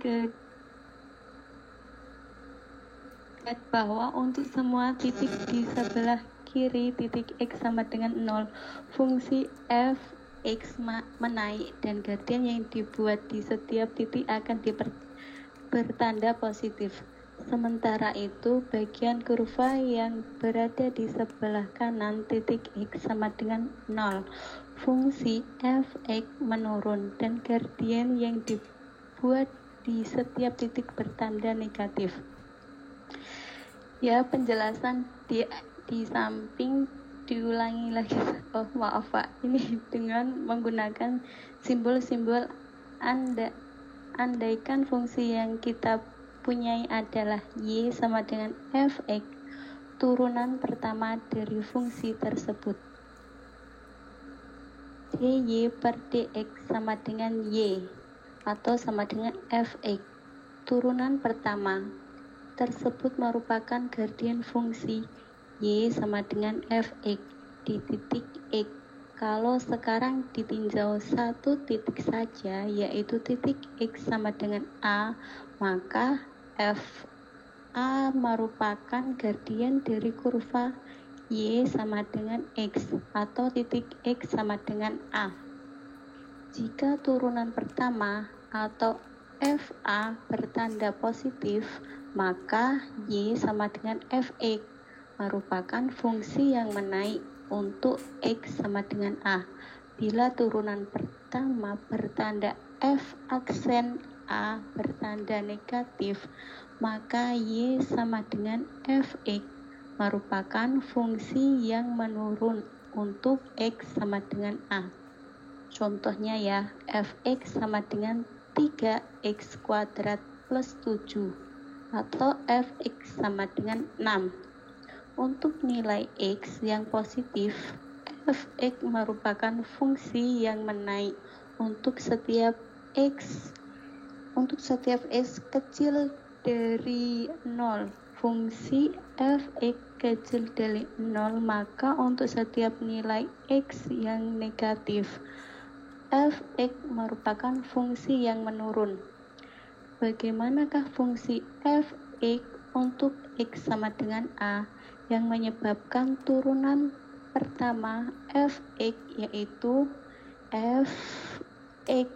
bahwa untuk semua titik di sebelah kiri titik x sama dengan 0, fungsi f x menaik dan gradian yang dibuat di setiap titik akan bertanda positif. Sementara itu, bagian kurva yang berada di sebelah kanan titik x sama dengan 0, fungsi fx menurun dan gradian yang dibuat di setiap titik bertanda negatif. Ya, penjelasan di samping diulangi lagi. Oh, maaf Pak, ini dengan menggunakan simbol-simbol andaikan fungsi yang kita punyai adalah y sama dengan fx, turunan pertama dari fungsi tersebut. dy per dx sama dengan y atau sama dengan fx. Turunan pertama tersebut merupakan gradian fungsi y sama dengan fx di titik x. Kalau sekarang ditinjau satu titik saja, yaitu titik x sama dengan a, maka f a merupakan gradian dari kurva y sama dengan x atau titik x sama dengan a. Jika turunan pertama atau fa bertanda positif, maka y sama dengan fx merupakan fungsi yang menaik untuk x sama dengan a. Bila turunan pertama bertanda f aksen a bertanda negatif, maka Y sama dengan Fx merupakan fungsi yang menurun untuk X sama dengan A. Contohnya ya, Fx sama dengan 3x kuadrat plus 7 atau Fx sama dengan 6. Untuk nilai X yang positif, Fx merupakan fungsi yang menaik untuk setiap X kecil dari 0. Fungsi Fx kecil dari 0, maka untuk setiap nilai X yang negatif, Fx merupakan fungsi yang menurun. Bagaimanakah fungsi Fx untuk X sama dengan A yang menyebabkan turunan pertama Fx, yaitu Fx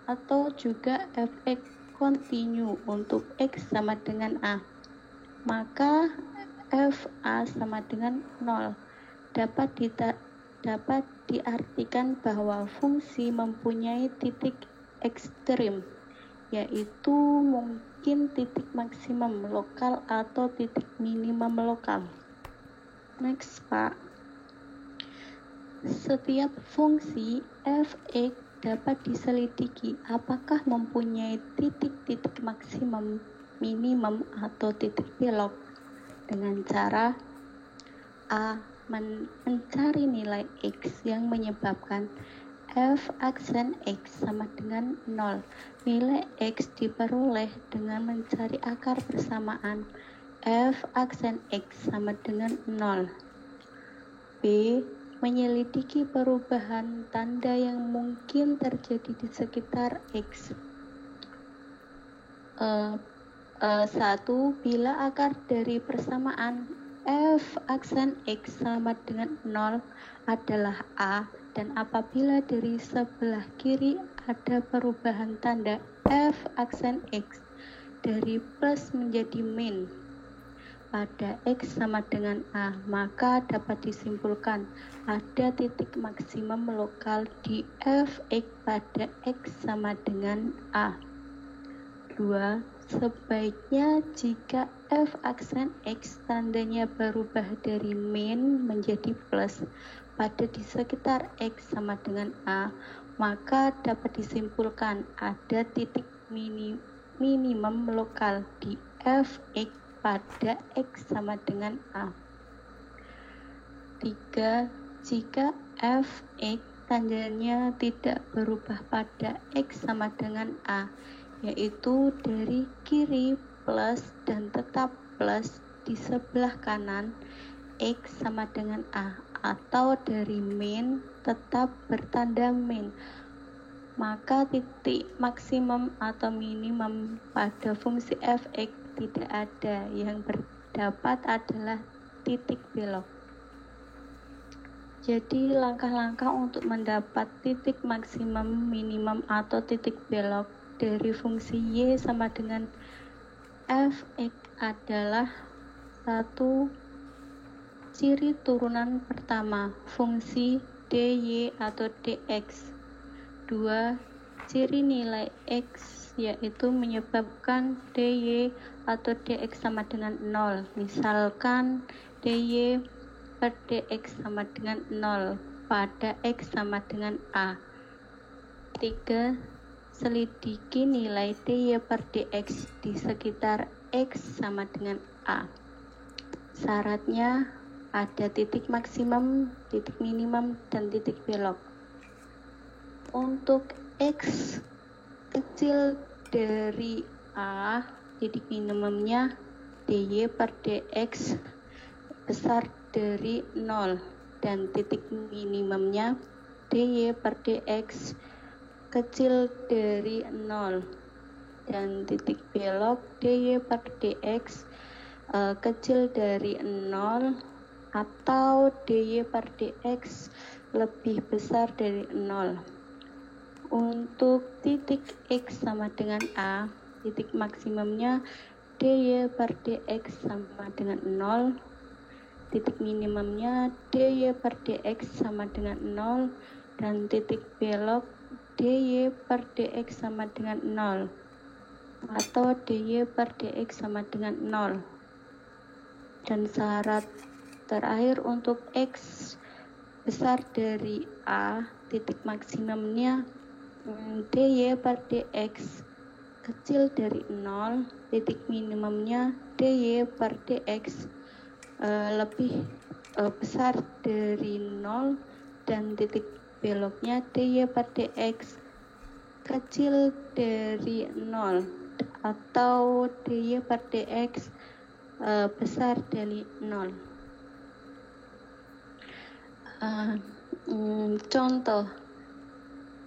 atau juga Fx kontinu untuk X sama dengan A? Maka Fa sama dengan 0 dapat diartikan bahwa fungsi mempunyai titik ekstrim, yaitu mungkin titik maksimum lokal atau titik minimum lokal. Next, Pak. Setiap fungsi Fx dapat diselidiki apakah mempunyai titik-titik maksimum, minimum, atau titik belok dengan cara A. Mencari nilai X yang menyebabkan F aksen X sama dengan 0. Nilai X diperoleh dengan mencari akar persamaan F aksen X sama dengan 0. B. Menyelidiki perubahan tanda yang mungkin terjadi di sekitar X. 1. Bila akar dari persamaan F aksen X sama dengan 0 adalah A, dan apabila dari sebelah kiri ada perubahan tanda F aksen X dari plus menjadi min pada X sama dengan A, maka dapat disimpulkan ada titik maksimum lokal di Fx pada X sama dengan A. 2. Sebaiknya jika F aksen X tandanya berubah dari min menjadi plus pada di sekitar X sama dengan A, maka dapat disimpulkan ada titik minimum lokal di Fx pada X sama dengan A. 3. Jika Fx tandanya tidak berubah pada X sama dengan A, yaitu dari kiri plus dan tetap plus di sebelah kanan X sama dengan A, atau dari min tetap bertanda min, maka titik maksimum atau minimum pada fungsi Fx tidak ada. Yang berdapat adalah titik belok. Jadi langkah-langkah untuk mendapat titik maksimum, minimum, atau titik belok dari fungsi Y sama dengan Fx adalah 1. Ciri turunan pertama, fungsi dy atau dx. 2. Ciri nilai x, yaitu menyebabkan dy atau dx sama dengan 0. Misalkan dy per dx sama dengan 0 pada x sama dengan A. 3. Selidiki nilai dy per dx di sekitar x sama dengan A. Syaratnya ada titik maksimum, titik minimum, dan titik belok. Untuk x kecil dari A, titik minimumnya dy per dx besar dari 0, dan titik minimumnya dy per dx kecil dari 0, dan titik belok dy per dx kecil dari 0 atau dy per dx lebih besar dari 0. Untuk titik x sama dengan A, titik maksimumnya dy per dx sama dengan 0, titik minimumnya dy per dx sama dengan 0, dan titik belok dy per dx sama dengan 0. atau dy per dx sama dengan 0. Dan syarat terakhir untuk x besar dari a, titik maksimumnya dy per dx kecil dari 0, titik minimumnya dy per dx lebih besar dari 0, dan titik beloknya dy per dx kecil dari 0 atau dy per dx besar dari 0. Contoh,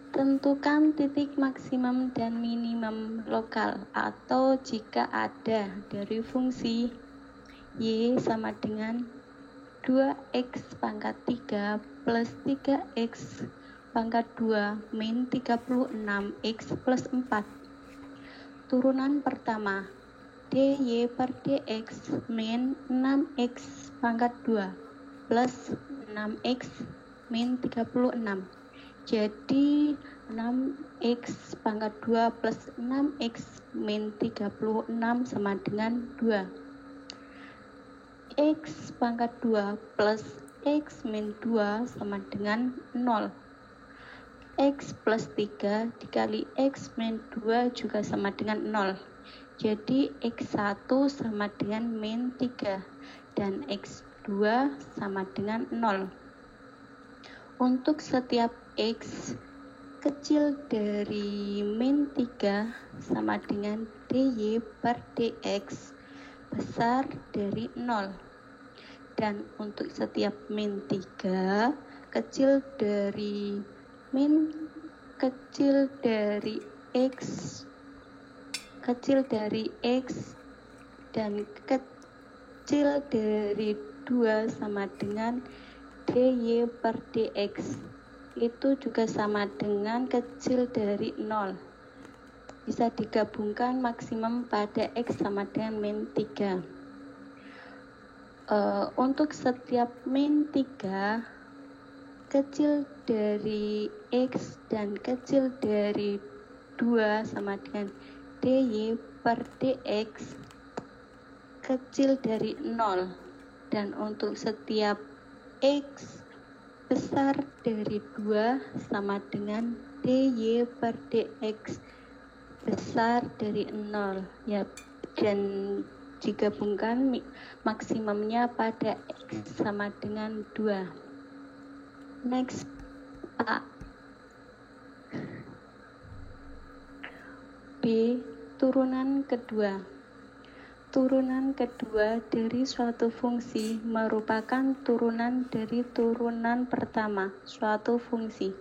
tentukan titik maksimum dan minimum lokal atau jika ada dari fungsi y sama dengan 2x pangkat 3 plus 3x pangkat 2 min 36x plus 4. Turunan pertama, dy per dx min 6x pangkat 2 plus 6x min 36. Jadi 6x pangkat 2 plus 6x min 36 sama dengan 2. X pangkat 2 plus x min 2 sama dengan 0. X plus 3 dikali x min 2 juga sama dengan 0. Jadi x1 sama dengan min 3 dan x2 sama dengan 0. Untuk setiap x kecil dari min 3 sama dengan dy per dx besar dari 0. Dan untuk setiap min 3 kecil dari x dan kecil dari 2 sama dengan dy per dx itu juga sama dengan kecil dari 0. Bisa digabungkan maksimum pada x sama dengan min 3. Untuk setiap min 3 kecil dari x dan kecil dari 2 sama dengan dy per dx kecil dari 0. Dan untuk setiap x besar dari 2 sama dengan dy per dx besar dari 0 ya, dan digabungkan maksimumnya pada x sama dengan 2. Next, A. B. Turunan kedua. Turunan kedua dari suatu fungsi merupakan turunan dari turunan pertama suatu fungsi,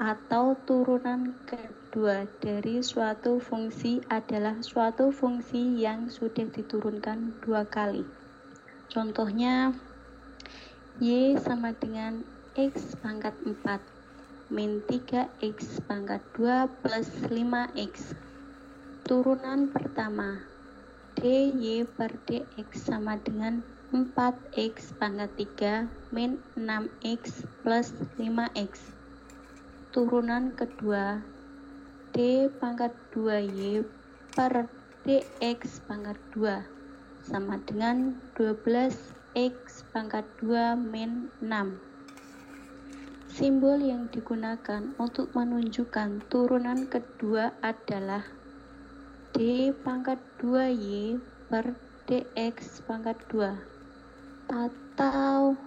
atau turunan kedua dari suatu fungsi adalah suatu fungsi yang sudah diturunkan 2 kali. Contohnya, y sama dengan x pangkat 4 min 3x pangkat 2 plus 5x. Turunan pertama, dy per dx sama dengan 4x pangkat 3 min 6x plus 5x. Turunan kedua, d pangkat 2y per dx pangkat 2 sama dengan 12x pangkat 2 min 6. Simbol yang digunakan untuk menunjukkan turunan kedua adalah d pangkat 2y per dx pangkat 2 atau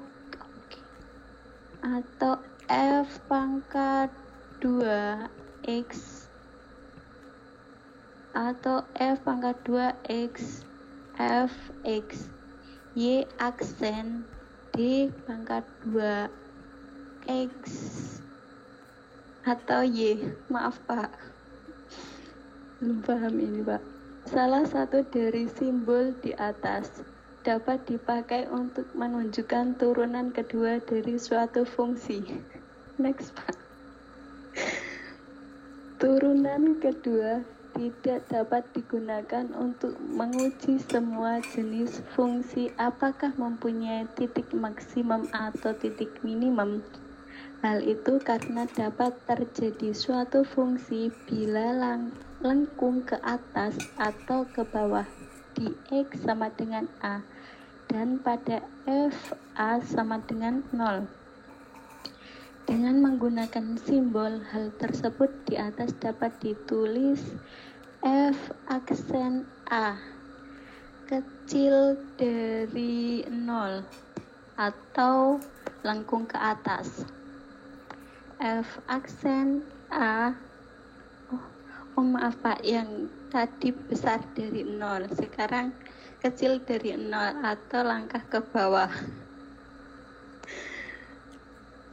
f pangkat 2x atau f pangkat 2x fx, y aksen d pangkat 2x atau y, maaf Pak, belum paham ini Pak. Salah satu dari simbol di atas dapat dipakai untuk menunjukkan turunan kedua dari suatu fungsi. Next Pak. Turunan kedua tidak dapat digunakan untuk menguji semua jenis fungsi apakah mempunyai titik maksimum atau titik minimum. Hal itu karena dapat terjadi suatu fungsi bila lengkung ke atas atau ke bawah di X sama dengan A, dan pada F A sama dengan 0. Dengan menggunakan simbol hal tersebut di atas dapat ditulis F aksen A kecil dari 0 atau lengkung ke atas. F aksen A, maaf Pak, yang tadi besar dari 0, sekarang kecil dari 0 atau langkah ke bawah.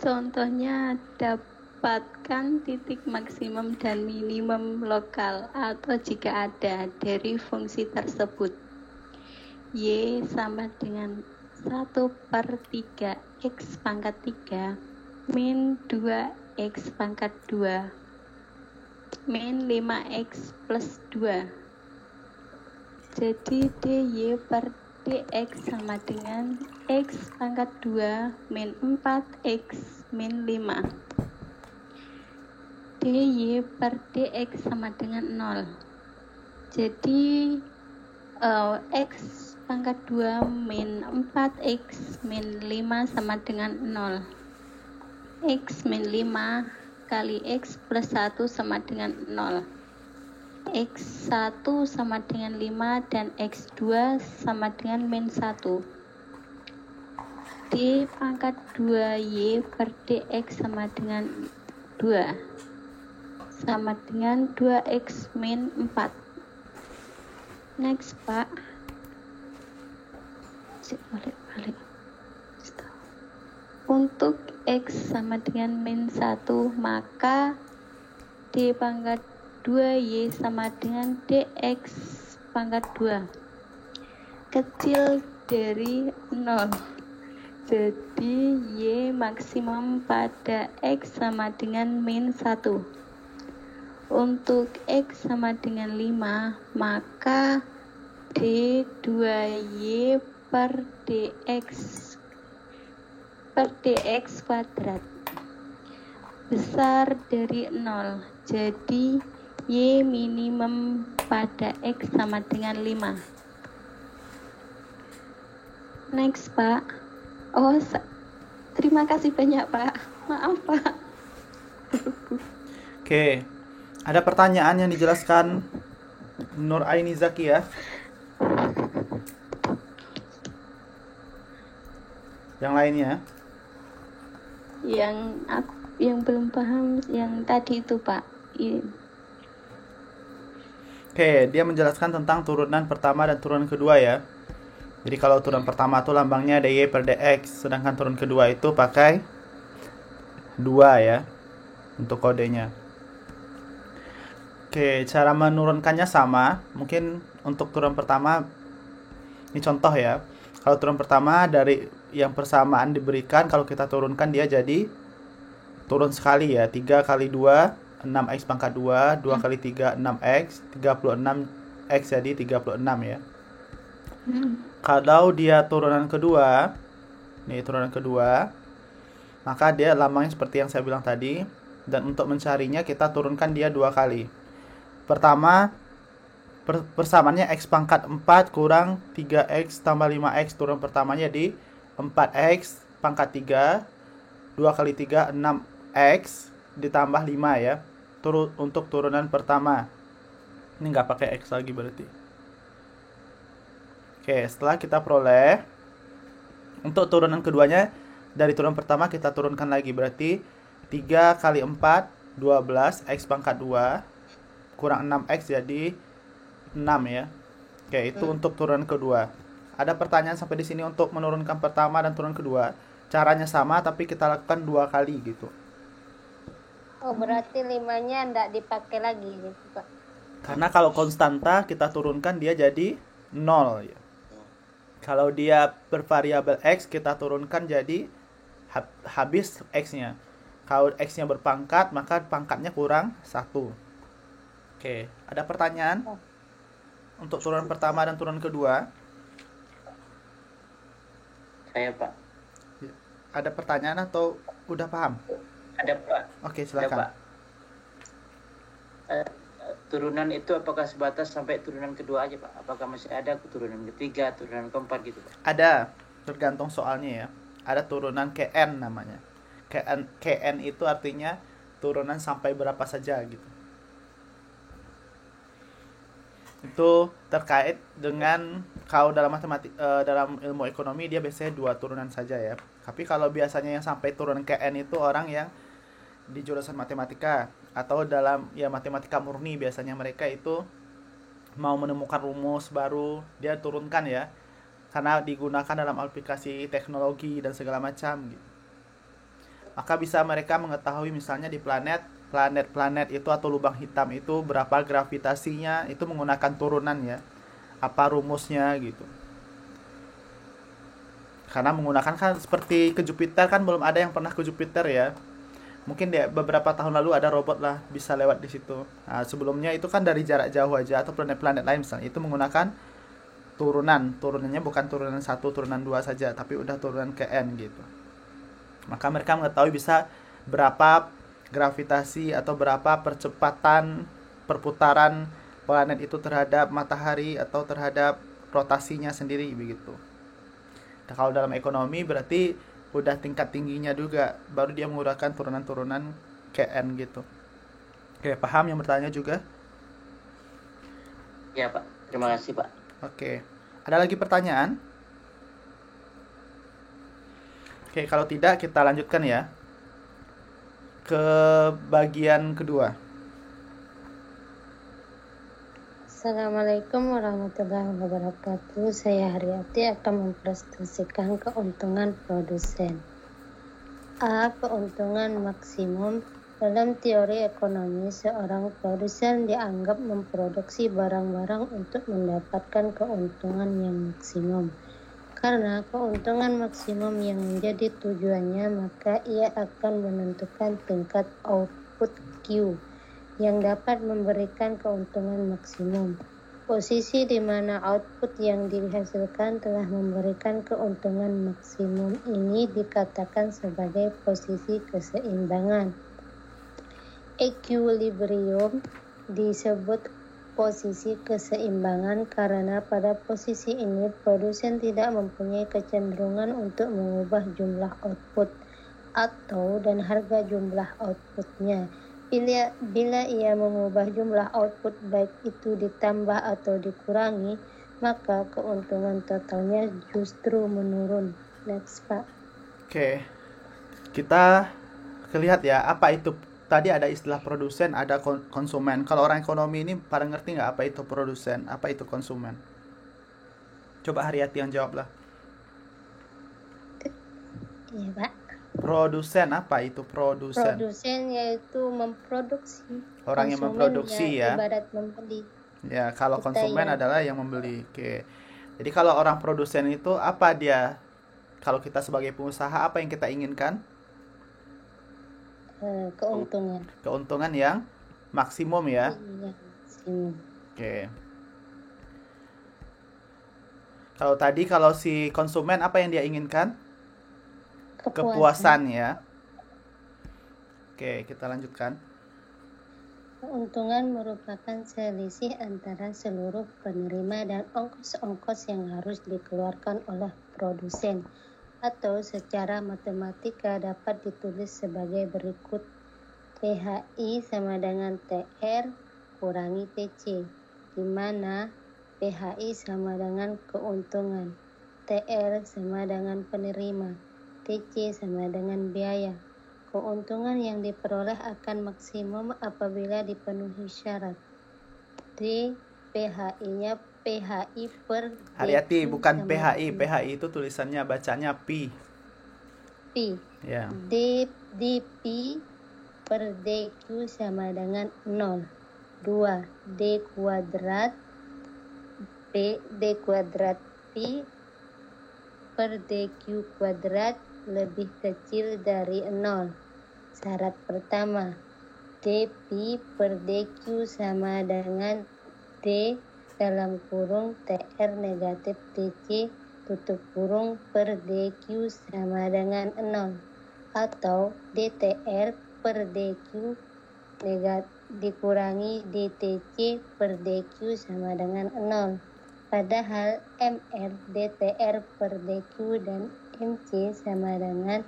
Contohnya, dapatkan titik maksimum dan minimum lokal atau jika ada dari fungsi tersebut. Y sama dengan 1/3 X pangkat 3 min 2X pangkat 2 min 5X plus 2. Jadi dy per dx sama dengan X pangkat 2 min 4X min 5. dy per dx sama dengan 0. Jadi X pangkat 2 min 4X min 5 sama dengan 0. X min 5 kali X plus 1 sama dengan 0. X1 sama dengan 5 dan X2 sama dengan min 1. D pangkat 2Y per dx sama dengan 2 sama dengan 2X min 4. Next Pak. Balik. Untuk X sama dengan min 1, maka D pangkat 2Y sama dengan DX pangkat 2 kecil dari 0. Jadi Y maksimum pada X sama dengan min 1. Untuk X sama dengan 5, maka D2Y per dx kuadrat besar dari 0. Jadi Y minimum pada X sama dengan 5. Next Pak. Terima kasih banyak Pak. Maaf Pak. Oke. Ada pertanyaan yang dijelaskan Nur Aini Zakia? Yang lainnya? Yang belum paham yang tadi itu Pak. Oke, dia menjelaskan tentang turunan pertama dan turunan kedua ya. Jadi kalau turunan pertama itu lambangnya dy per dx, sedangkan turunan kedua itu pakai 2 ya untuk kodenya. Oke, cara menurunkannya sama. Mungkin untuk turunan pertama, ini contoh ya. Kalau turunan pertama dari yang persamaan diberikan, kalau kita turunkan dia jadi turun sekali ya. 3 kali 2 6x pangkat 2, 2 kali 3 6x, 36x jadi 36 ya. Kalau dia turunan kedua, nih turunan kedua, maka dia lambangnya seperti yang saya bilang tadi. Dan untuk mencarinya kita turunkan dia 2 kali. Pertama, persamaannya x pangkat 4 kurang 3x tambah 5x, turun pertamanya di 4x pangkat 3, 2 kali 3 6x ditambah 5 ya. Untuk turunan pertama. Ini nggak pakai x lagi berarti. Oke, setelah kita peroleh, untuk turunan keduanya dari turunan pertama kita turunkan lagi, berarti 3 kali 4 12 x pangkat 2 kurang 6x jadi 6 ya. Oke, itu untuk turunan kedua. Ada pertanyaan sampai di sini untuk menurunkan pertama dan turunan kedua. Caranya sama tapi kita lakukan 2 kali gitu. Oh, berarti 5-nya enggak dipakai lagi gitu, Pak. Karena kalau konstanta kita turunkan dia jadi 0 ya. Kalau dia bervariabel x kita turunkan jadi habis x-nya. Kalau x-nya berpangkat maka pangkatnya kurang 1. Oke, ada pertanyaan? Untuk turunan pertama dan turunan kedua? Saya Pak. Ada pertanyaan atau udah paham? Ada Pak. Oke, silakan. Ada, Pak. turunan itu apakah sebatas sampai turunan kedua aja Pak? Apakah masih ada turunan ketiga, turunan keempat gitu Pak? Ada, tergantung soalnya ya. Ada turunan KN namanya. KN itu artinya turunan sampai berapa saja gitu. Itu terkait dengan kalau dalam dalam ilmu ekonomi dia biasanya 2 turunan saja ya. Tapi kalau biasanya yang sampai turunan KN itu orang yang di jurusan matematika atau dalam ya matematika murni, biasanya mereka itu mau menemukan rumus baru dia turunkan ya, karena digunakan dalam aplikasi teknologi dan segala macam gitu. Maka bisa mereka mengetahui misalnya di planet itu atau lubang hitam itu berapa gravitasinya, itu menggunakan turunan ya, apa rumusnya gitu. Karena menggunakan kan seperti ke Jupiter, kan belum ada yang pernah ke Jupiter ya. Mungkin beberapa tahun lalu ada robot lah bisa lewat di situ. Nah, sebelumnya itu kan dari jarak jauh aja, atau planet-planet lain misalnya itu menggunakan turunannya bukan turunan 1, turunan 2 saja, tapi udah turunan ke N gitu. Maka mereka mengetahui bisa berapa gravitasi atau berapa percepatan perputaran planet itu terhadap matahari atau terhadap rotasinya sendiri begitu. Nah, kalau dalam ekonomi berarti udah tingkat tingginya juga, baru dia menggunakan turunan-turunan KN gitu. Oke, paham yang bertanya juga? Ya Pak, terima kasih Pak. Oke, ada lagi pertanyaan? Oke, kalau tidak kita lanjutkan ya ke bagian kedua. Assalamualaikum warahmatullahi wabarakatuh. Saya Haryati akan mempresentasikan keuntungan produsen. A. Keuntungan maksimum. Dalam teori ekonomi, seorang produsen dianggap memproduksi barang-barang untuk mendapatkan keuntungan yang maksimum. Karena keuntungan maksimum yang menjadi tujuannya, maka ia akan menentukan tingkat output Q yang dapat memberikan keuntungan maksimum. Posisi di mana output yang dihasilkan telah memberikan keuntungan maksimum ini dikatakan sebagai posisi keseimbangan. Equilibrium disebut posisi keseimbangan karena pada posisi ini produsen tidak mempunyai kecenderungan untuk mengubah jumlah output dan harga jumlah outputnya. Bila ia mengubah jumlah output baik itu ditambah atau dikurangi, maka keuntungan totalnya justru menurun. Next Pak. Oke, kita lihat ya, apa itu tadi ada istilah produsen, ada konsumen. Kalau orang ekonomi ini pada ngerti nggak apa itu produsen, apa itu konsumen? Coba Haryati yang jawab lah. Iya Pak. Produsen, apa itu produsen? Produsen yaitu memproduksi. Orang yang memproduksi ya. Ibarat membeli. Ya, kalau konsumen adalah yang membeli. Oke. Jadi kalau orang produsen itu apa dia? Kalau kita sebagai pengusaha, apa yang kita inginkan? Keuntungan yang maksimum ya. Iya, maksimum. Oke. Kalau si konsumen apa yang dia inginkan? Kepuasan ya. Oke, kita lanjutkan. Keuntungan merupakan selisih antara seluruh penerima dan ongkos-ongkos yang harus dikeluarkan oleh produsen, atau secara matematika dapat ditulis sebagai berikut. PHI sama dengan TR kurangi TC, di mana PHI sama dengan keuntungan, TR sama dengan penerima, TC sama dengan biaya. Keuntungan yang diperoleh akan maksimum apabila dipenuhi syarat. D. PHI-nya PHI per Haryati, bukan sama PHI. dengan PHI itu tulisannya bacanya Pi. P. Ya. dP per DQ sama dengan 0. 2. D kuadrat Pi per DQ kuadrat lebih kecil dari 0. Syarat pertama, dP per DQ sama dengan D dalam kurung TR negatif TC tutup kurung per DQ sama dengan 0, atau DTR per DQ dikurangi DTC per DQ sama dengan 0. Padahal MR, DTR per DQ dan MC sama dengan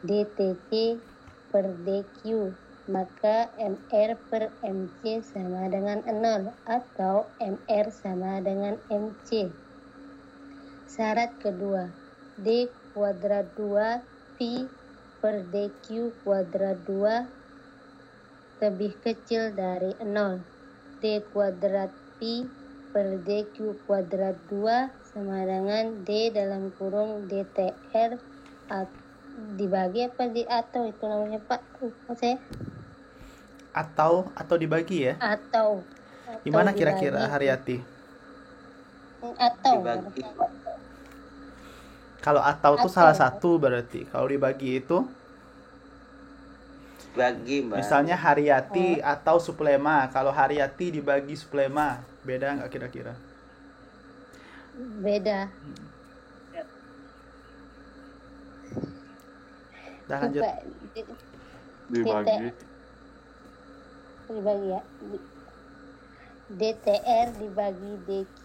DTC per DQ. Maka MR per MC sama dengan 0 atau MR sama dengan MC. Syarat kedua, D kuadrat 2 Pi per DQ kuadrat 2 lebih kecil dari 0. D kuadrat Pi per DQ kuadrat 2 sama dengan D dalam kurung DTR dibagi apa di atau itu namanya Pak? Lupa saya. Atau dibagi ya? Atau Gimana kira-kira dibagi. Haryati? Atau. Dibagi. Kalau atau itu salah satu berarti. Kalau dibagi itu Bagi, Mbak. misalnya Haryati atau Suplema. Kalau Haryati dibagi Suplema, beda nggak kira-kira? Beda. Dah lanjut. Coba Dibagi. dibagi ya. DTR dibagi DQ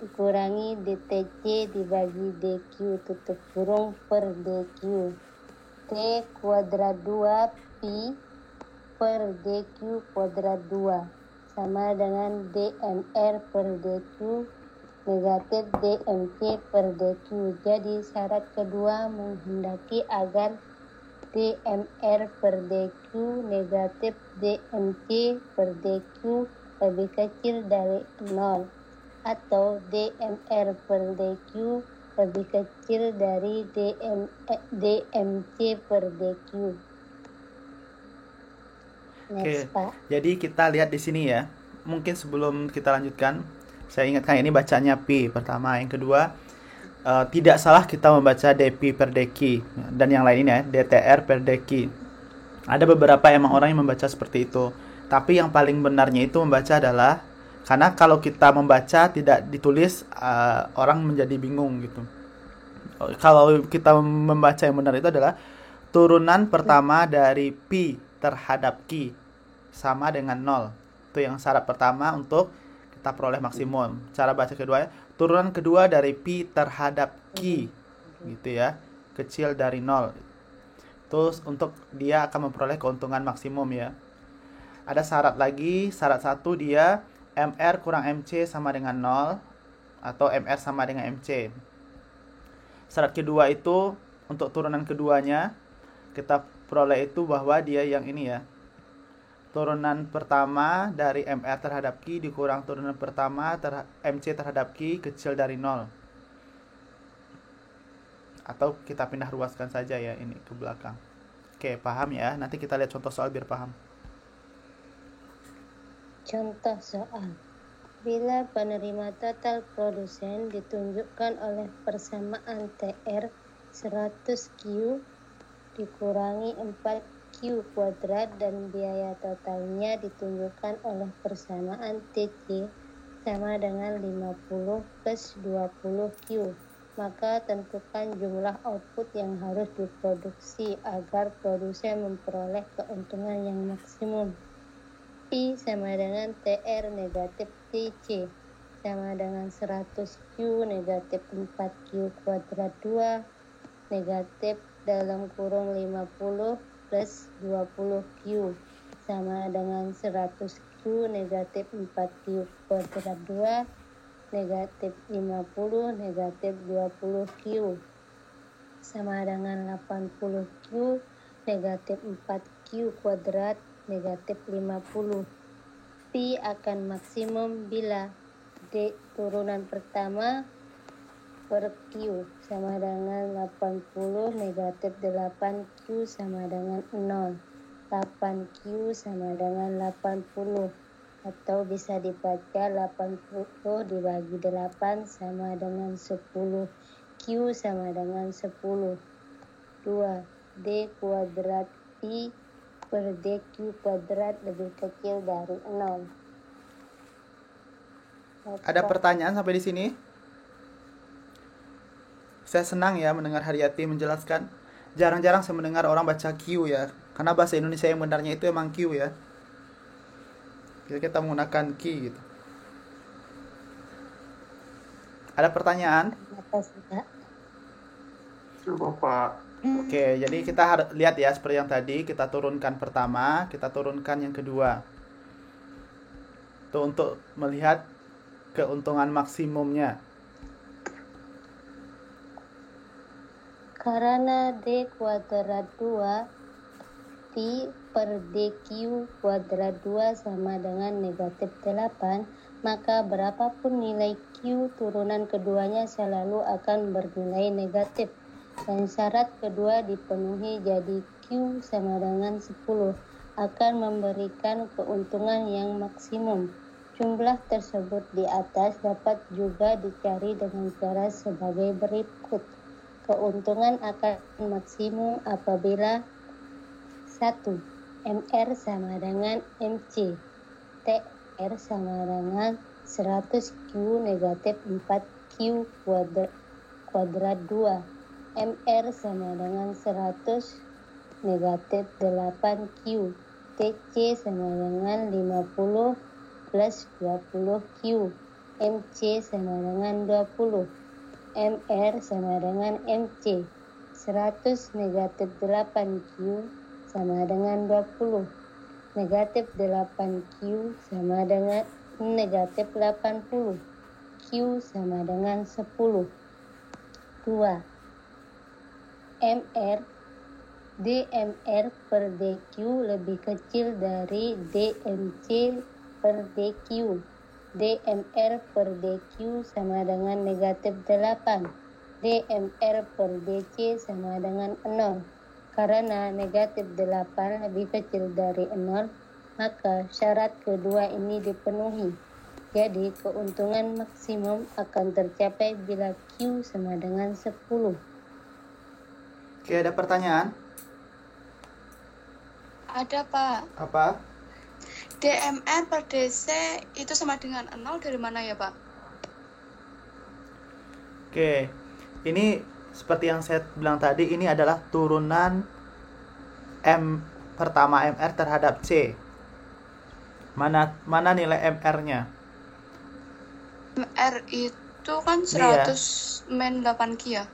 dikurangi DTC dibagi DQ tutup kurung per DQ. D kuadrat 2 Pi per DQ kuadrat 2 sama dengan DMR per DQ negatif DMC per DQ. Jadi syarat kedua menghendaki agar DMR per DQ negatif DMC per DQ lebih kecil dari 0 atau DMR per DQ lebih kecil dari DMC per DQ. Next, Oke. Pak. Jadi kita lihat di sini ya. Mungkin sebelum kita lanjutkan, saya ingatkan ini bacanya Pi pertama, yang kedua tidak salah kita membaca DP per DQ dan yang lainnya DTR per DQ. Ada beberapa emang orang yang membaca seperti itu. Tapi yang paling benarnya itu membaca adalah, karena kalau kita membaca tidak ditulis, orang menjadi bingung gitu. Kalau kita membaca yang benar itu adalah turunan pertama dari Pi terhadap Q sama dengan 0. Itu yang syarat pertama untuk kita peroleh maksimum. Cara baca kedua, turunan kedua dari Pi terhadap Q gitu ya, kecil dari 0. Terus untuk dia akan memperoleh keuntungan maksimum ya. Ada syarat lagi, syarat satu dia MR kurang MC sama dengan 0 atau MR sama dengan MC. Syarat kedua itu untuk turunan keduanya kita peroleh itu bahwa dia yang ini ya. Turunan pertama dari MR terhadap Q dikurang turunan pertama MC terhadap Q kecil dari 0. Atau kita pindah ruaskan saja ya ini ke belakang. Oke, paham ya? Nanti kita lihat contoh soal biar paham. Contoh soal. Bila penerima total produsen ditunjukkan oleh persamaan TR 100Q dikurangi 4Q kuadrat dan biaya totalnya ditunjukkan oleh persamaan TC sama dengan 50 plus 20Q. Maka tentukan jumlah output yang harus diproduksi agar produsen memperoleh keuntungan yang maksimum. I sama dengan TR negatif TC sama dengan 100Q negatif 4Q kuadrat 2 negatif dalam kurung 50 plus 20Q sama dengan 100Q negatif 4Q kuadrat 2 negatif 50 negatif 20Q sama dengan 80Q negatif 4Q kuadrat negatif 50. Pi akan maksimum bila D turunan pertama per Q sama dengan 80 negatif 8Q sama dengan 0. 8Q sama dengan 80 atau bisa dibaca 80 dibagi 8 sama dengan 10. Q sama dengan 10. 2. D kuadrat Pi per DQ kuadrat lebih kecil dari 0. Ada pertanyaan sampai di sini? Saya senang ya mendengar Haryati menjelaskan. Jarang-jarang saya mendengar orang baca Q ya. Karena bahasa Indonesia yang benarnya itu emang Q ya. kita menggunakan Q gitu. Ada pertanyaan? Terima kasih, Pak. Coba Pak. Oke, jadi kita harus lihat ya seperti yang tadi, kita turunkan pertama, kita turunkan yang kedua. Itu untuk melihat keuntungan maksimumnya. Karena D kuadrat 2 T per DQ kuadrat 2 sama dengan negatif 8, maka berapapun nilai Q turunan keduanya selalu akan bernilai negatif. Dan syarat kedua dipenuhi, jadi Q sama dengan 10 akan memberikan keuntungan yang maksimum. Jumlah tersebut di atas dapat juga dicari dengan cara sebagai berikut. Keuntungan akan maksimum apabila 1. MR sama dengan MC. TR sama dengan 100 Q negatif 4Q kuadrat 2. MR sama dengan 100 negatif 8Q. TC sama dengan 50 plus 20Q. MC sama dengan 20. MR sama dengan MC. 100 negatif 8Q sama dengan 20. Negatif 8Q sama dengan negatif 80. Q sama dengan 10. 2. MR DMR per DQ lebih kecil dari DMC per DQ. DMR per DQ sama dengan negatif 8. DMR per DC sama dengan 0. Karena negatif 8 lebih kecil dari 0, maka syarat kedua ini dipenuhi. Jadi keuntungan maksimum akan tercapai bila Q sama dengan 10. Oke, ada pertanyaan? Ada, Pak. Apa? DMR per DC itu sama dengan 0 dari mana ya, Pak? Oke, ini seperti yang saya bilang tadi, ini adalah turunan pertama MR terhadap C. Mana nilai MR-nya? MR itu kan Ini ya. 100 min 8Q ya?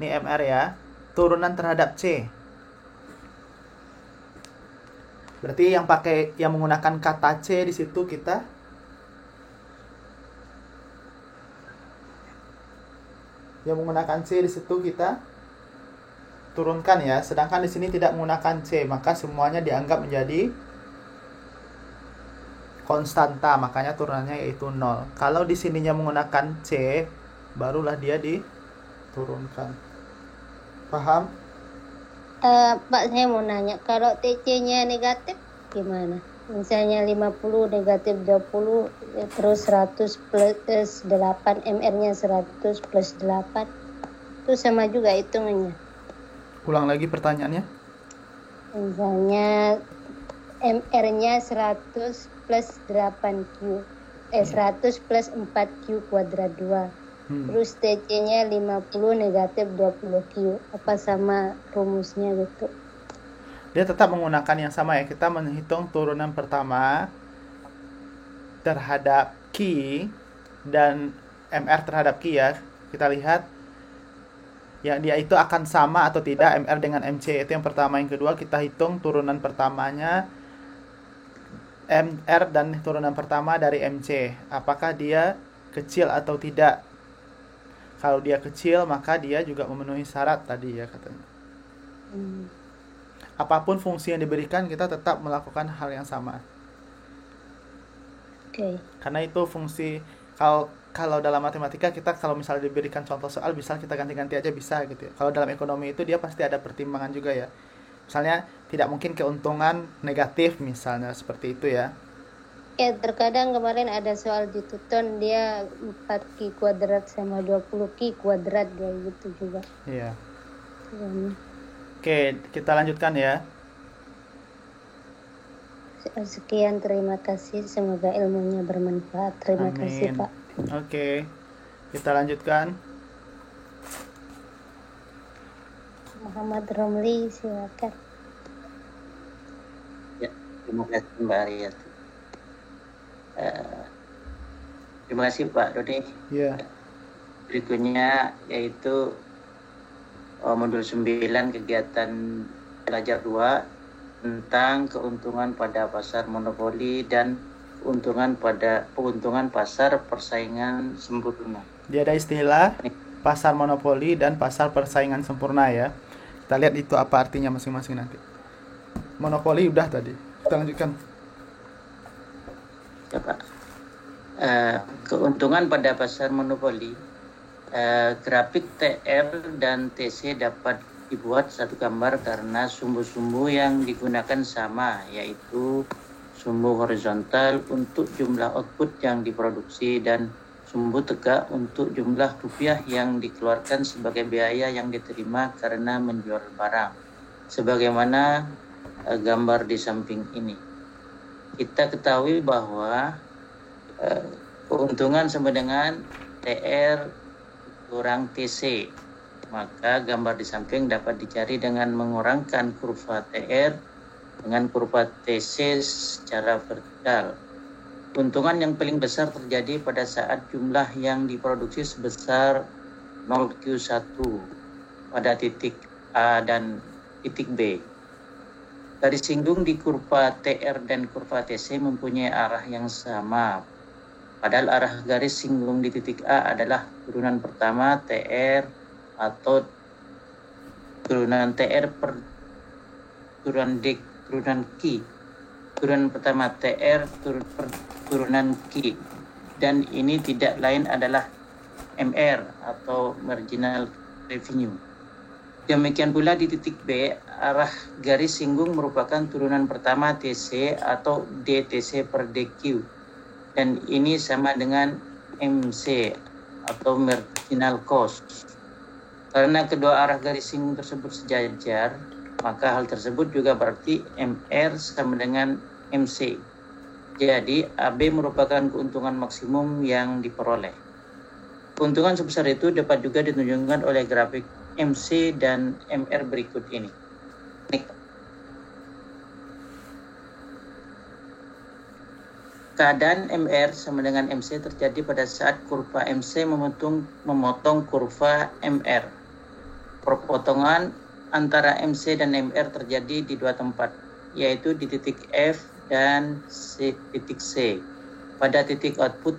Ini MR ya, turunan terhadap C. Berarti yang menggunakan kata C di situ kita turunkan ya. Sedangkan di sini tidak menggunakan C, maka semuanya dianggap menjadi konstanta, makanya turunannya yaitu 0. Kalau di sininya menggunakan C, barulah dia diturunkan. Paham? Pak, saya mau nanya, kalau TC-nya negatif gimana? Misalnya 50 negatif 20, terus 100 plus 8, MR-nya 100 plus 8, itu sama juga hitungannya. Ulang lagi pertanyaannya. Misalnya MR-nya 100 plus 8Q, 100 plus 4Q kuadrat 2. Terus TC-nya 50 negatif 20Q. Apa sama rumusnya gitu? Dia tetap menggunakan yang sama ya. Kita menghitung turunan pertama terhadap Q dan MR terhadap Q ya. Kita lihat ya dia itu akan sama atau tidak MR dengan MC. Itu yang pertama. Yang kedua kita hitung turunan pertamanya MR dan turunan pertama dari MC. Apakah dia kecil atau tidak? Kalau dia kecil, maka dia juga memenuhi syarat tadi ya katanya. Apapun fungsi yang diberikan, kita tetap melakukan hal yang sama. Oke. Karena itu fungsi, kalau dalam matematika kita kalau misalnya diberikan contoh soal, bisa kita ganti-ganti aja bisa gitu ya. Kalau dalam ekonomi itu dia pasti ada pertimbangan juga ya. Misalnya tidak mungkin keuntungan negatif misalnya seperti itu ya. Ya, terkadang kemarin ada soal di Tuton, dia 4Q kuadrat sama 20Q kuadrat, dia gitu juga. Iya. Oke, kita lanjutkan ya. Sekian, terima kasih. Semoga ilmunya bermanfaat. Terima Amin. kasih, Pak. Oke, kita lanjutkan. Muhammad Romli, silakan. Ya, terima kasih Mbak Ariati. Terima kasih Pak Dodi. Ya. Berikutnya yaitu modul 9 kegiatan belajar 2 tentang keuntungan pada pasar monopoli dan keuntungan pasar persaingan sempurna. Dia ada istilah pasar monopoli dan pasar persaingan sempurna ya. Kita lihat itu apa artinya masing-masing nanti. Monopoli udah tadi. Kita lanjutkan. Ya Pak. Keuntungan pada pasar monopoli, grafik TR dan TC dapat dibuat satu gambar karena sumbu-sumbu yang digunakan sama, yaitu sumbu horizontal untuk jumlah output yang diproduksi dan sumbu tegak untuk jumlah rupiah yang dikeluarkan sebagai biaya yang diterima karena menjual barang. Sebagaimana gambar di samping ini. Kita ketahui bahwa keuntungan sama dengan TR kurang TC. Maka gambar di samping dapat dicari dengan mengurangkan kurva TR dengan kurva TC secara vertikal. Keuntungan yang paling besar terjadi pada saat jumlah yang diproduksi sebesar 0Q1 pada titik A dan titik B. Garis singgung di kurva TR dan kurva TC mempunyai arah yang sama. Padahal arah garis singgung di titik A adalah turunan pertama TR atau turunan TR per turunan D, turunan Q. Turunan pertama TR per turunan Q. Dan ini tidak lain adalah MR atau marginal revenue. Demikian pula di titik B, arah garis singgung merupakan turunan pertama TC atau DTC per DQ. Dan ini sama dengan MC atau marginal cost. Karena kedua arah garis singgung tersebut sejajar, maka hal tersebut juga berarti MR sama dengan MC. Jadi AB merupakan keuntungan maksimum yang diperoleh. Keuntungan sebesar itu dapat juga ditunjukkan oleh grafik MC dan MR berikut ini. Keadaan MR sama dengan MC terjadi pada saat kurva MC memotong kurva MR. Perpotongan antara MC dan MR terjadi di dua tempat, yaitu di titik F dan titik C, pada titik output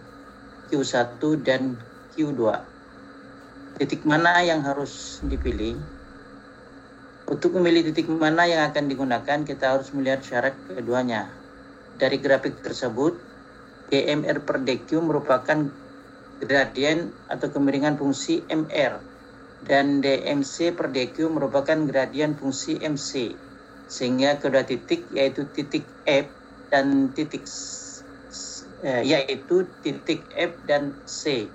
Q1 dan Q2. Titik mana yang harus dipilih? Untuk memilih titik mana yang akan digunakan, kita harus melihat syarat keduanya. Dari grafik tersebut, DMR per DQ merupakan gradien atau kemiringan fungsi MR, dan DMC per DQ merupakan gradien fungsi MC, sehingga kedua titik yaitu titik F dan titik F dan C.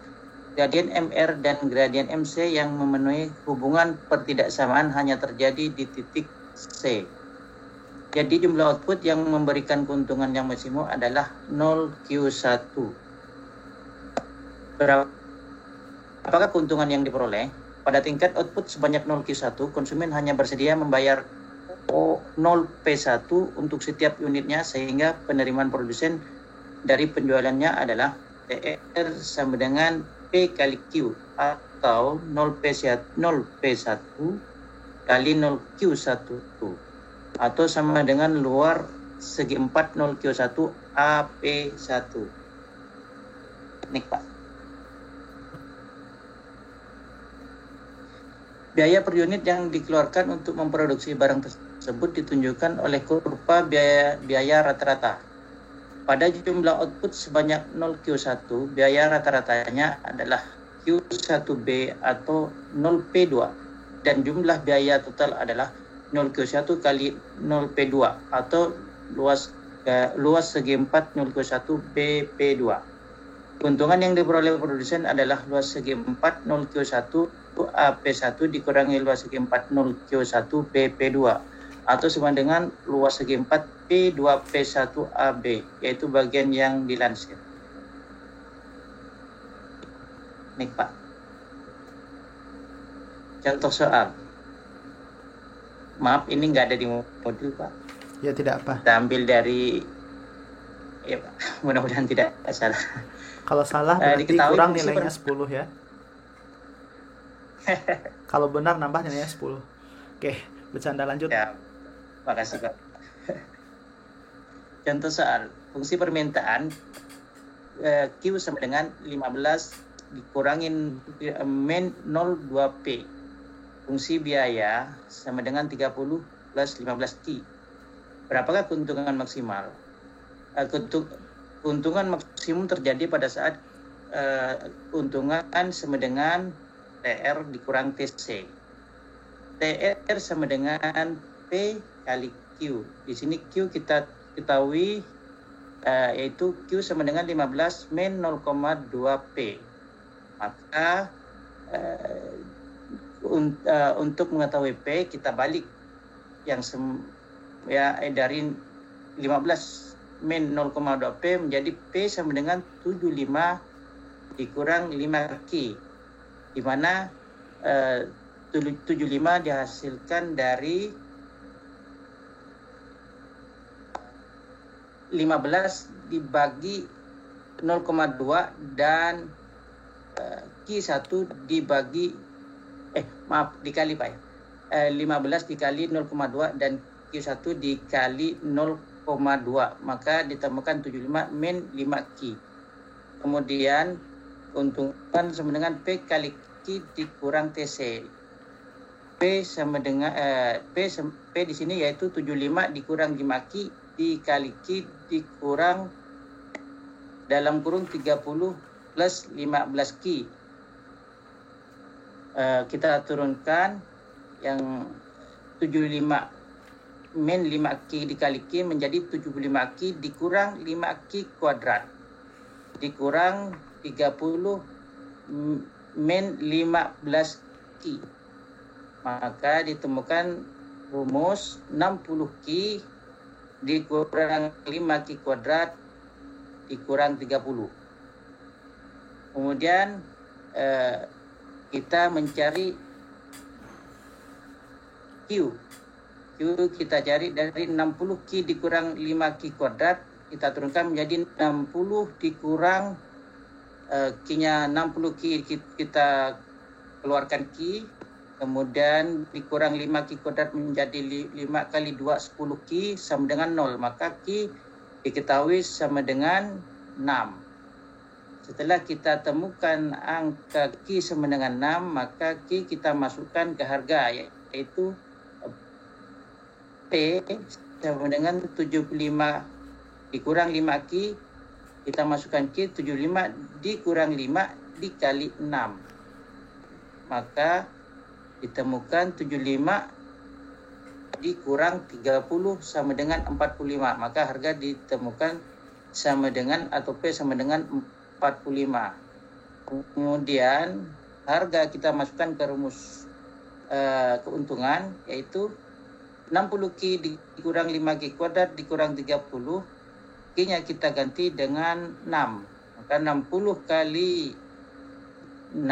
Gradien MR dan gradien MC yang memenuhi hubungan pertidaksamaan hanya terjadi di titik C. Jadi jumlah output yang memberikan keuntungan yang maksimum adalah 0Q1. Apakah keuntungan yang diperoleh? Pada tingkat output sebanyak 0Q1, konsumen hanya bersedia membayar 0P1 untuk setiap unitnya, sehingga penerimaan produsen dari penjualannya adalah TR sama dengan P kali Q atau 0P1 kali 0Q1 atau sama dengan luar segi 4 0Q1 AP1. Nih Pak. Biaya per unit yang dikeluarkan untuk memproduksi barang tersebut ditunjukkan oleh kurva biaya rata-rata. Pada jumlah output sebanyak 0Q1, biaya rata-ratanya adalah Q1B atau 0P2 dan jumlah biaya total adalah 0Q1 kali 0P2 atau luas segi 4 0Q1 BP2. Keuntungan yang diperoleh produsen adalah luas segi 4 0Q1 AP1 dikurangi luas segi 4 0Q1 BP2 atau sama dengan luas segi 4 P2P1 AB, yaitu bagian yang dilansir. Nih Pak. Contoh soal. Maaf, ini nggak ada di modul Pak. Ya tidak apa. Kita ambil dari Ya, Pak. Mudah-mudahan tidak salah. Kalau salah berarti Diketahui kurang fungsi nilainya 10 ya. Kalau benar nambah nilainya 10. Oke, bercanda lanjut. Ya, makasih Pak. Contoh soal fungsi permintaan Q sama dengan 15 dikurangin min 02P. Fungsi biaya sama dengan 30 plus 15Q. Berapakah keuntungan maksimal? Keuntungan maksimum terjadi pada saat keuntungan sama dengan TR dikurang TC. TR sama dengan P kali Q. Di sini Q kita ketahui yaitu Q sama dengan 15 min 0,2P. Maka untuk mengetahui P kita balik yang dari 15 min 0,2P menjadi P sama dengan 75 dikurang 5Q, di mana 75 dihasilkan dari 15 dibagi 0,2 dan Q1 dibagi dikali Pak ya. 15 dikali 0,2 dan Q1 dikali 0,2, maka ditemukan 75 min 5Q. Kemudian keuntungan sama dengan P kali Q dikurang TC. P sama dengan P di sini yaitu 75 dikurang 5Q dikali Q dikurang dalam kurung 30 plus 15Q. Kita turunkan yang 75 min 5Q dikali Q menjadi 75Q dikurang 5Q kuadrat dikurang 30 min 15Q. Maka ditemukan rumus 60Q dikurang 5Q kuadrat dikurang 30. Kemudian kita mencari Q kita cari dari 60Q dikurang 5Q kuadrat, kita turunkan menjadi 60 dikurang Q-nya 60Q kita keluarkan Q, kemudian dikurang 5Q kuadrat menjadi 5 kali 2 10Q sama dengan 0, maka Q diketahui sama dengan 6. Setelah kita temukan angka Q sama dengan 6, maka Q kita masukkan ke harga, yaitu P sama dengan 75 dikurang 5Q, kita masukkan Q 75 dikurang 5 dikali 6. Maka ditemukan 75 dikurang 30 sama dengan 45. Maka harga ditemukan sama dengan atau P sama dengan 45. Kemudian harga kita masukkan ke rumus keuntungan, yaitu 60Q dikurang 5Q kuadrat dikurang 30, Q-nya kita ganti dengan 6. Maka 60 kali 6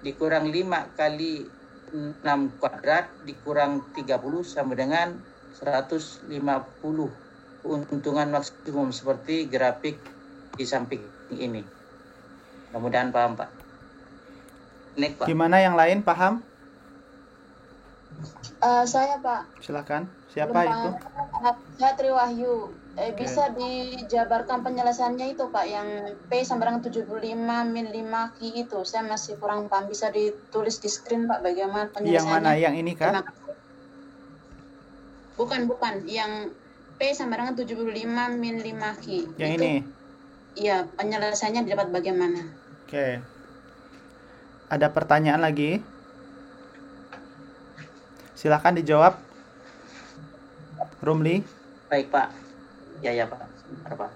dikurang 5 kali 6 kuadrat dikurang 30 sama dengan 150. Keuntungan maksimum seperti grafik di samping ini. Mudah-mudahan paham, Pak. Next, Pak. Gimana yang lain paham? Saya Pak. Silakan. Siapa itu? Saya Triwahyu. Bisa dijabarkan penjelasannya itu Pak, yang P sama dengan 75 min 5Q itu. Saya masih kurang paham. Bisa ditulis di screen Pak bagaimana penjelasannya? Yang mana? Yang ini kah? Bukan. Yang P sama dengan 75 min 5Q. Yang itu, ini? Iya, penjelasannya didapat bagaimana? Oke. Ada pertanyaan lagi? Silakan dijawab, Rumli. Baik Pak. Ya Pak. Sebentar Pak.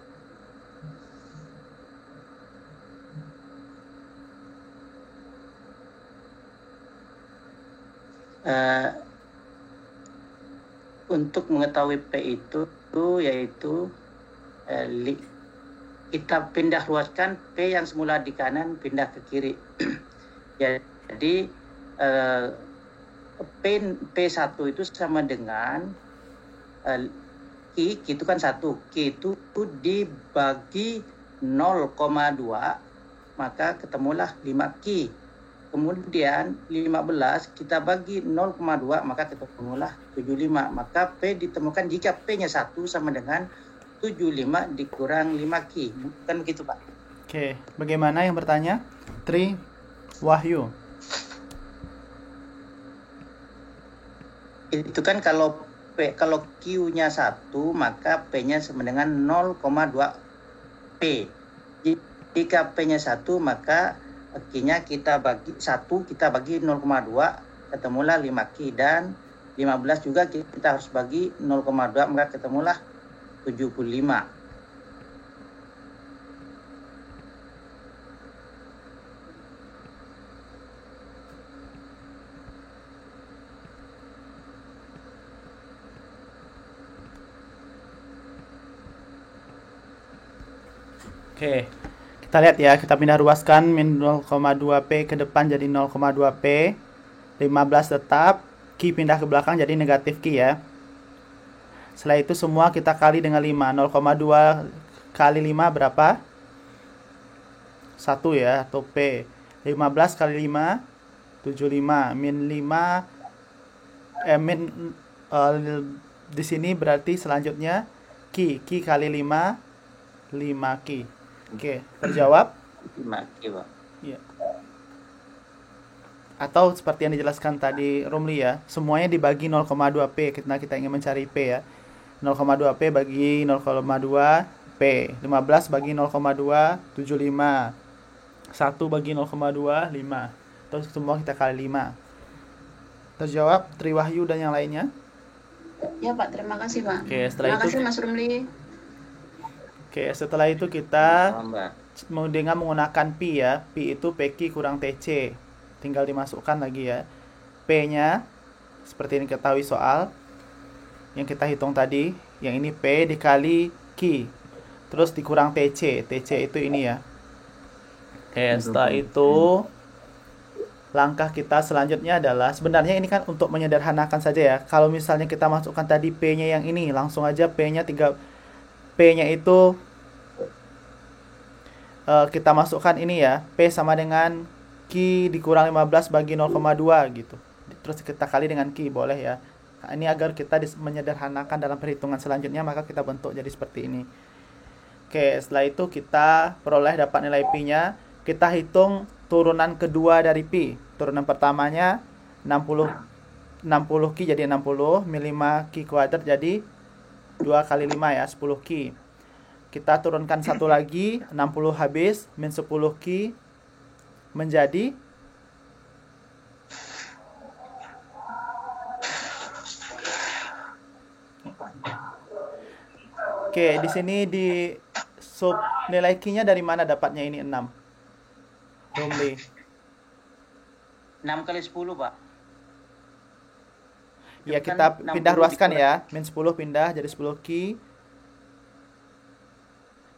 Untuk mengetahui P itu yaitu kita pindah luaskan P yang semula di kanan pindah ke kiri. Jadi P1 itu sama dengan Q itu kan 1, Q itu dibagi 0,2, maka ketemulah 5Q. Kemudian 15 kita bagi 0,2, maka ketemulah 75. Maka P ditemukan jika P-nya 1 sama dengan 75 dikurang 5Q. Bukan begitu, Pak? Oke, bagaimana yang bertanya? Tri Wahyu. Itu kan kalau Q-nya 1, maka P-nya sama dengan 0,2 P. Jika P-nya 1, maka Q-nya kita bagi 1, kita bagi 0,2, ketemulah 5Q. Dan 15 juga kita harus bagi 0,2, maka ketemulah 75. Oke, kita lihat ya, kita pindah ruaskan min 0,2P ke depan jadi 0,2P, 15 tetap, Q pindah ke belakang jadi negatif Q ya. Setelah itu semua kita kali dengan 5, 0,2 kali 5 berapa? 1 ya, atau P. 15 kali 5, 75, min 5, di sini berarti selanjutnya Q kali 5, 5Q. Oke, terjawab? 5Q, Pak. Iya. Atau seperti yang dijelaskan tadi Romli ya, semuanya dibagi 0,2P karena kita ingin mencari P ya. 0,2P bagi 0,2P, 15 bagi 0,2, 75, 1 bagi 0,2, 5. Terus semua kita kali 5. Terjawab Tri Wahyu dan yang lainnya? Ya Pak, terima kasih Pak. Oke, setelah Terima itu kasih Mas Rumli. Oke, setelah itu kita Mbak. dengan menggunakan pi ya. Pi itu PQ kurang TC. Tinggal dimasukkan lagi ya. P-nya seperti yang ketahui soal yang kita hitung tadi, yang ini P dikali Q. Terus dikurang TC. TC itu ini ya. Oke, setelah itu langkah kita selanjutnya adalah, sebenarnya ini kan untuk menyederhanakan saja ya. Kalau misalnya kita masukkan tadi P-nya yang ini, langsung aja P-nya P-nya itu kita masukkan ini ya, P sama dengan Q dikurang 15 bagi 0,2 gitu. Terus kita kali dengan Q, boleh ya. Nah, ini agar kita menyederhanakan dalam perhitungan selanjutnya, maka kita bentuk jadi seperti ini. Oke, setelah itu kita peroleh dapat nilai P-nya. Kita hitung turunan kedua dari Pi. Turunan pertamanya 60 Q jadi 60, min 5 Q kuadrat jadi 2 kali 5 ya, 10 Q. Kita turunkan satu lagi, 60 habis, min 10 Q menjadi Oke, di sini di sub nilai Q-nya dari mana dapatnya ini 6? Romli. 6 kali 10, Pak. Ya, kita pindah ruaskan ya. Min 10 pindah jadi 10 Q.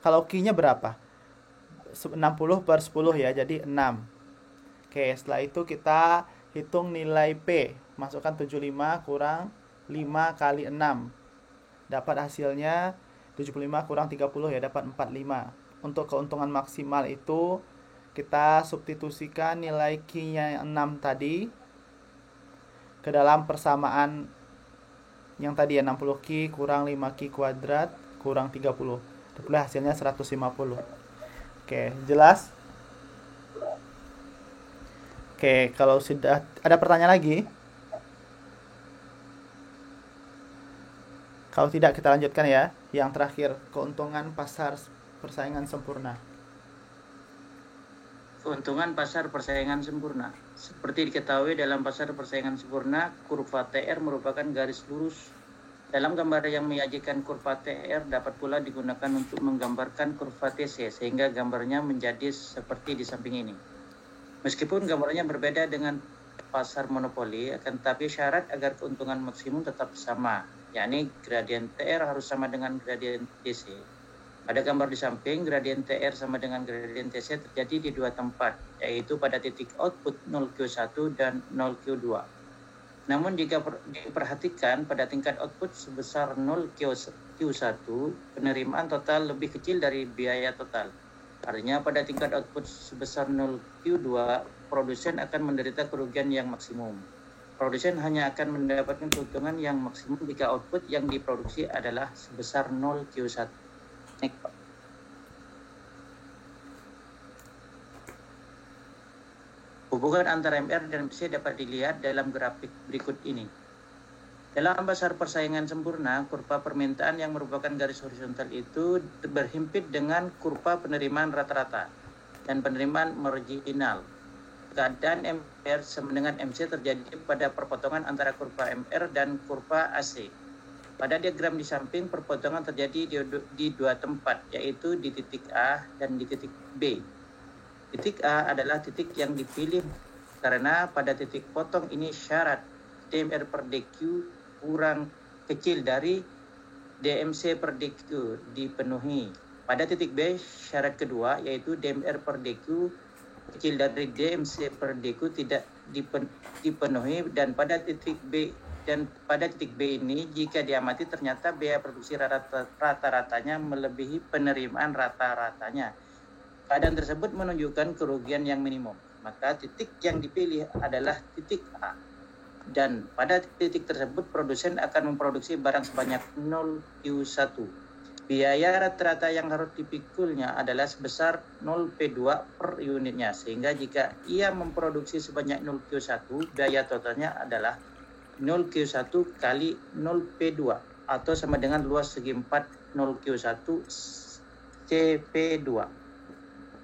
Kalau Q-nya berapa? 60 per 10 ya, jadi 6. Oke, setelah itu kita hitung nilai P. Masukkan 75 kurang 5 kali 6. Dapat hasilnya 75 kurang 30 ya, dapat 45. Untuk keuntungan maksimal itu kita substitusikan nilai Q-nya 6 tadi ke dalam persamaan yang tadi ya, 60 Q kurang 5 Q kuadrat kurang 30. Dapatlah hasilnya 150. Oke, jelas? Oke, kalau sudah ada pertanyaan lagi? Kalau tidak kita lanjutkan ya. Yang terakhir, keuntungan pasar persaingan sempurna. Keuntungan pasar persaingan sempurna. Seperti diketahui dalam pasar persaingan sempurna, kurva TR merupakan garis lurus. Dalam gambar yang menyajikan kurva TR dapat pula digunakan untuk menggambarkan kurva TC, sehingga gambarnya menjadi seperti di samping ini. Meskipun gambarnya berbeda dengan pasar monopoli, akan tetapi syarat agar keuntungan maksimum tetap sama, yakni gradien TR harus sama dengan gradien TC. Pada gambar di samping, gradien TR sama dengan gradien TC terjadi di dua tempat, yaitu pada titik output 0Q1 dan 0Q2. Namun jika diperhatikan pada tingkat output sebesar 0Q1 Q1, penerimaan total lebih kecil dari biaya total. Artinya pada tingkat output sebesar 0 Q2, produsen akan menderita kerugian yang maksimum. Produsen hanya akan mendapatkan keuntungan yang maksimum jika output yang diproduksi adalah sebesar 0 Q1. Next, Pak. Hubungan antara MR dan MC dapat dilihat dalam grafik berikut ini. Dalam pasar persaingan sempurna, kurva permintaan yang merupakan garis horizontal itu berhimpit dengan kurva penerimaan rata-rata dan penerimaan marginal. Keadaan MR sama dengan MC terjadi pada perpotongan antara kurva MR dan kurva AC. Pada diagram di samping, perpotongan terjadi di dua tempat, yaitu di titik A dan di titik B. Titik A adalah titik yang dipilih karena pada titik potong ini syarat DMR per DQ kurang kecil dari DMC per DQ dipenuhi. Pada titik B, syarat kedua yaitu DMR per DQ kecil dari DMC per DQ tidak dipenuhi, dan pada titik B ini jika diamati ternyata biaya produksi rata-ratanya melebihi penerimaan rata-ratanya. Keadaan tersebut menunjukkan kerugian yang minimum. Maka titik yang dipilih adalah titik A. Dan pada titik tersebut produsen akan memproduksi barang sebanyak 0 Q1. Biaya rata-rata yang harus dipikulnya adalah sebesar 0 P2 per unitnya. Sehingga jika ia memproduksi sebanyak 0 Q1, biaya totalnya adalah 0 Q1 kali 0 P2 atau sama dengan luas segi 4 0 Q1 CP2.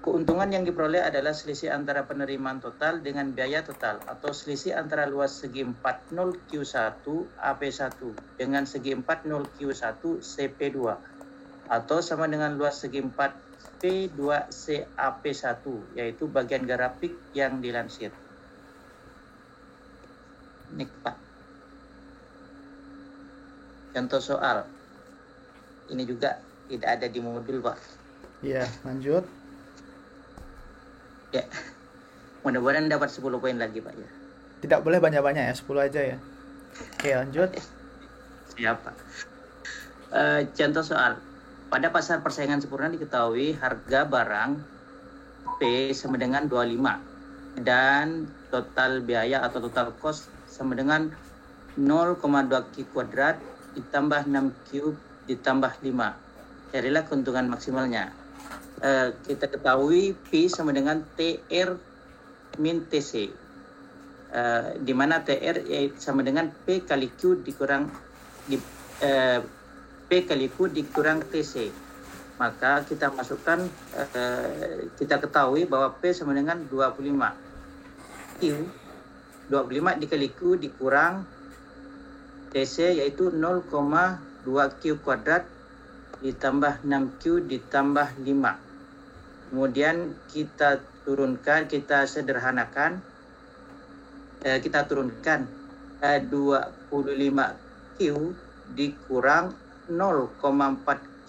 Keuntungan yang diperoleh adalah selisih antara penerimaan total dengan biaya total atau selisih antara luas segi 4 0 Q1 AP1 dengan segi 4 0 Q1 CP2 atau sama dengan luas segi 4 P2 CAP1, yaitu bagian grafik yang dilansir. Ini Pak. Contoh soal. Ini juga tidak ada di modul, Pak. Iya, lanjut. Ya, mudah-mudahan dapat 10 poin lagi, Pak ya. Tidak boleh banyak-banyak ya, 10 aja ya. Oke, lanjut. Siap, Pak. Contoh soal. Pada pasar persaingan sempurna diketahui harga barang P sama dengan 25 dan total biaya atau total cost sama dengan 0,2 Q kuadrat ditambah 6 Q ditambah 5. Carilah keuntungan maksimalnya. Kita ketahui P sama dengan TR min TC, di mana TR sama dengan P kali Q dikurang P kali Q dikurang TC. Maka kita masukkan, kita ketahui bahwa P sama dengan 25 Q, 25 dikali Q dikurang TC yaitu 0,2 Q kuadrat ditambah 6Q ditambah 5. Kemudian kita turunkan, kita sederhanakan, kita turunkan 25Q dikurang 0,4Q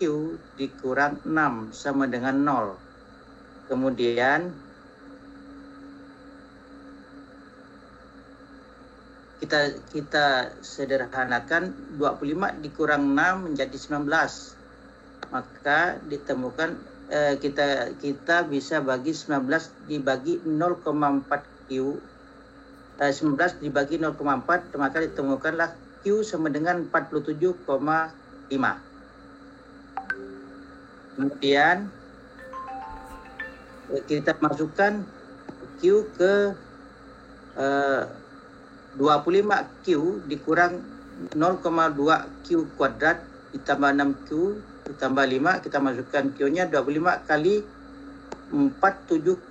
dikurang 6 sama dengan 0. Kemudian kita sederhanakan 25 dikurang 6 menjadi 19. Maka ditemukan kita bisa bagi 19 dibagi 0,4Q, 19 dibagi 0,4, maka ditemukanlah Q sama dengan 47,5. Kemudian kita masukkan Q ke 25Q dikurang 0,2 Q kuadrat ditambah 6Q ditambah 5, kita masukkan Q-nya 25 kali 47,5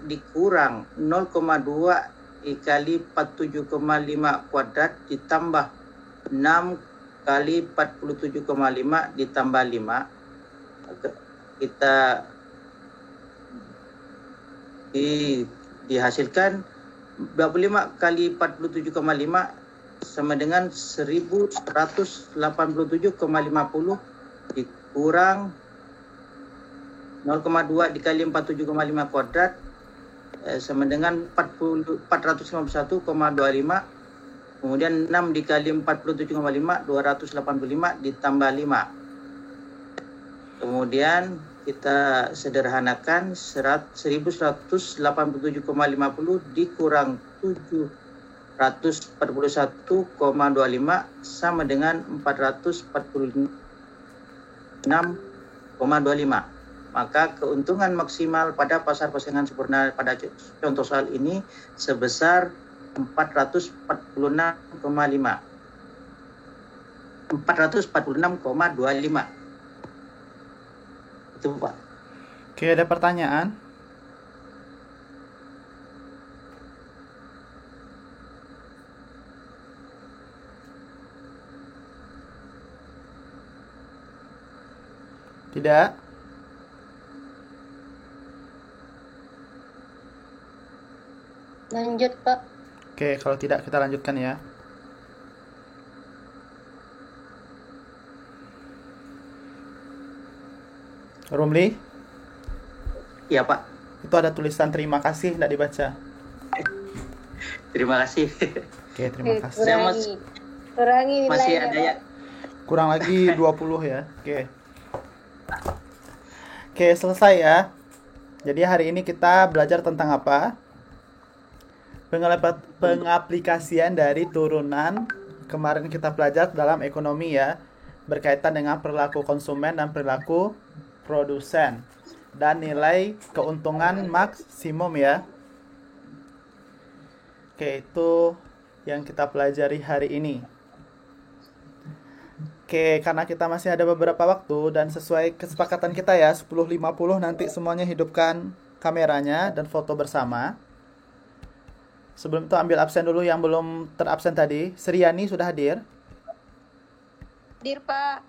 dikurang 0,2 dikali 47,5 kuadrat ditambah 6 kali 47,5 ditambah 5. Kita dihasilkan 25 kali 47,5 sama dengan 1187,50 dikurang 0,2 dikali 47,5 kuadrat sama dengan 451,25 Kemudian 6 dikali 47,5, 285 ditambah 5. Kemudian kita sederhanakan 1187,50 dikurang 741,25 sama dengan 446,25. Maka keuntungan maksimal pada pasar persaingan sempurna pada contoh soal ini sebesar 446,25. Itu Pak. Oke, ada pertanyaan? Tidak? Lanjut, Pak. Oke, kalau tidak kita lanjutkan ya. Rumli, Iya Pak. itu ada tulisan terima kasih, tidak dibaca. Terima kasih. Oke, terima kasih. Saya Kurangi masih nilainya, ada ya. Pak. Kurang lagi 20 ya. Oke. Oke, selesai ya. Jadi hari ini kita belajar tentang apa? Pengaplikasian dari turunan kemarin kita pelajari dalam ekonomi ya, berkaitan dengan perilaku konsumen dan perilaku produsen dan nilai keuntungan maksimum ya. Oke, itu yang kita pelajari hari ini. Oke, karena kita masih ada beberapa waktu dan sesuai kesepakatan kita ya, 10.50 nanti semuanya hidupkan kameranya dan foto bersama. Sebelum itu ambil absen dulu yang belum terabsen tadi. Sriani sudah hadir? Hadir, Pak.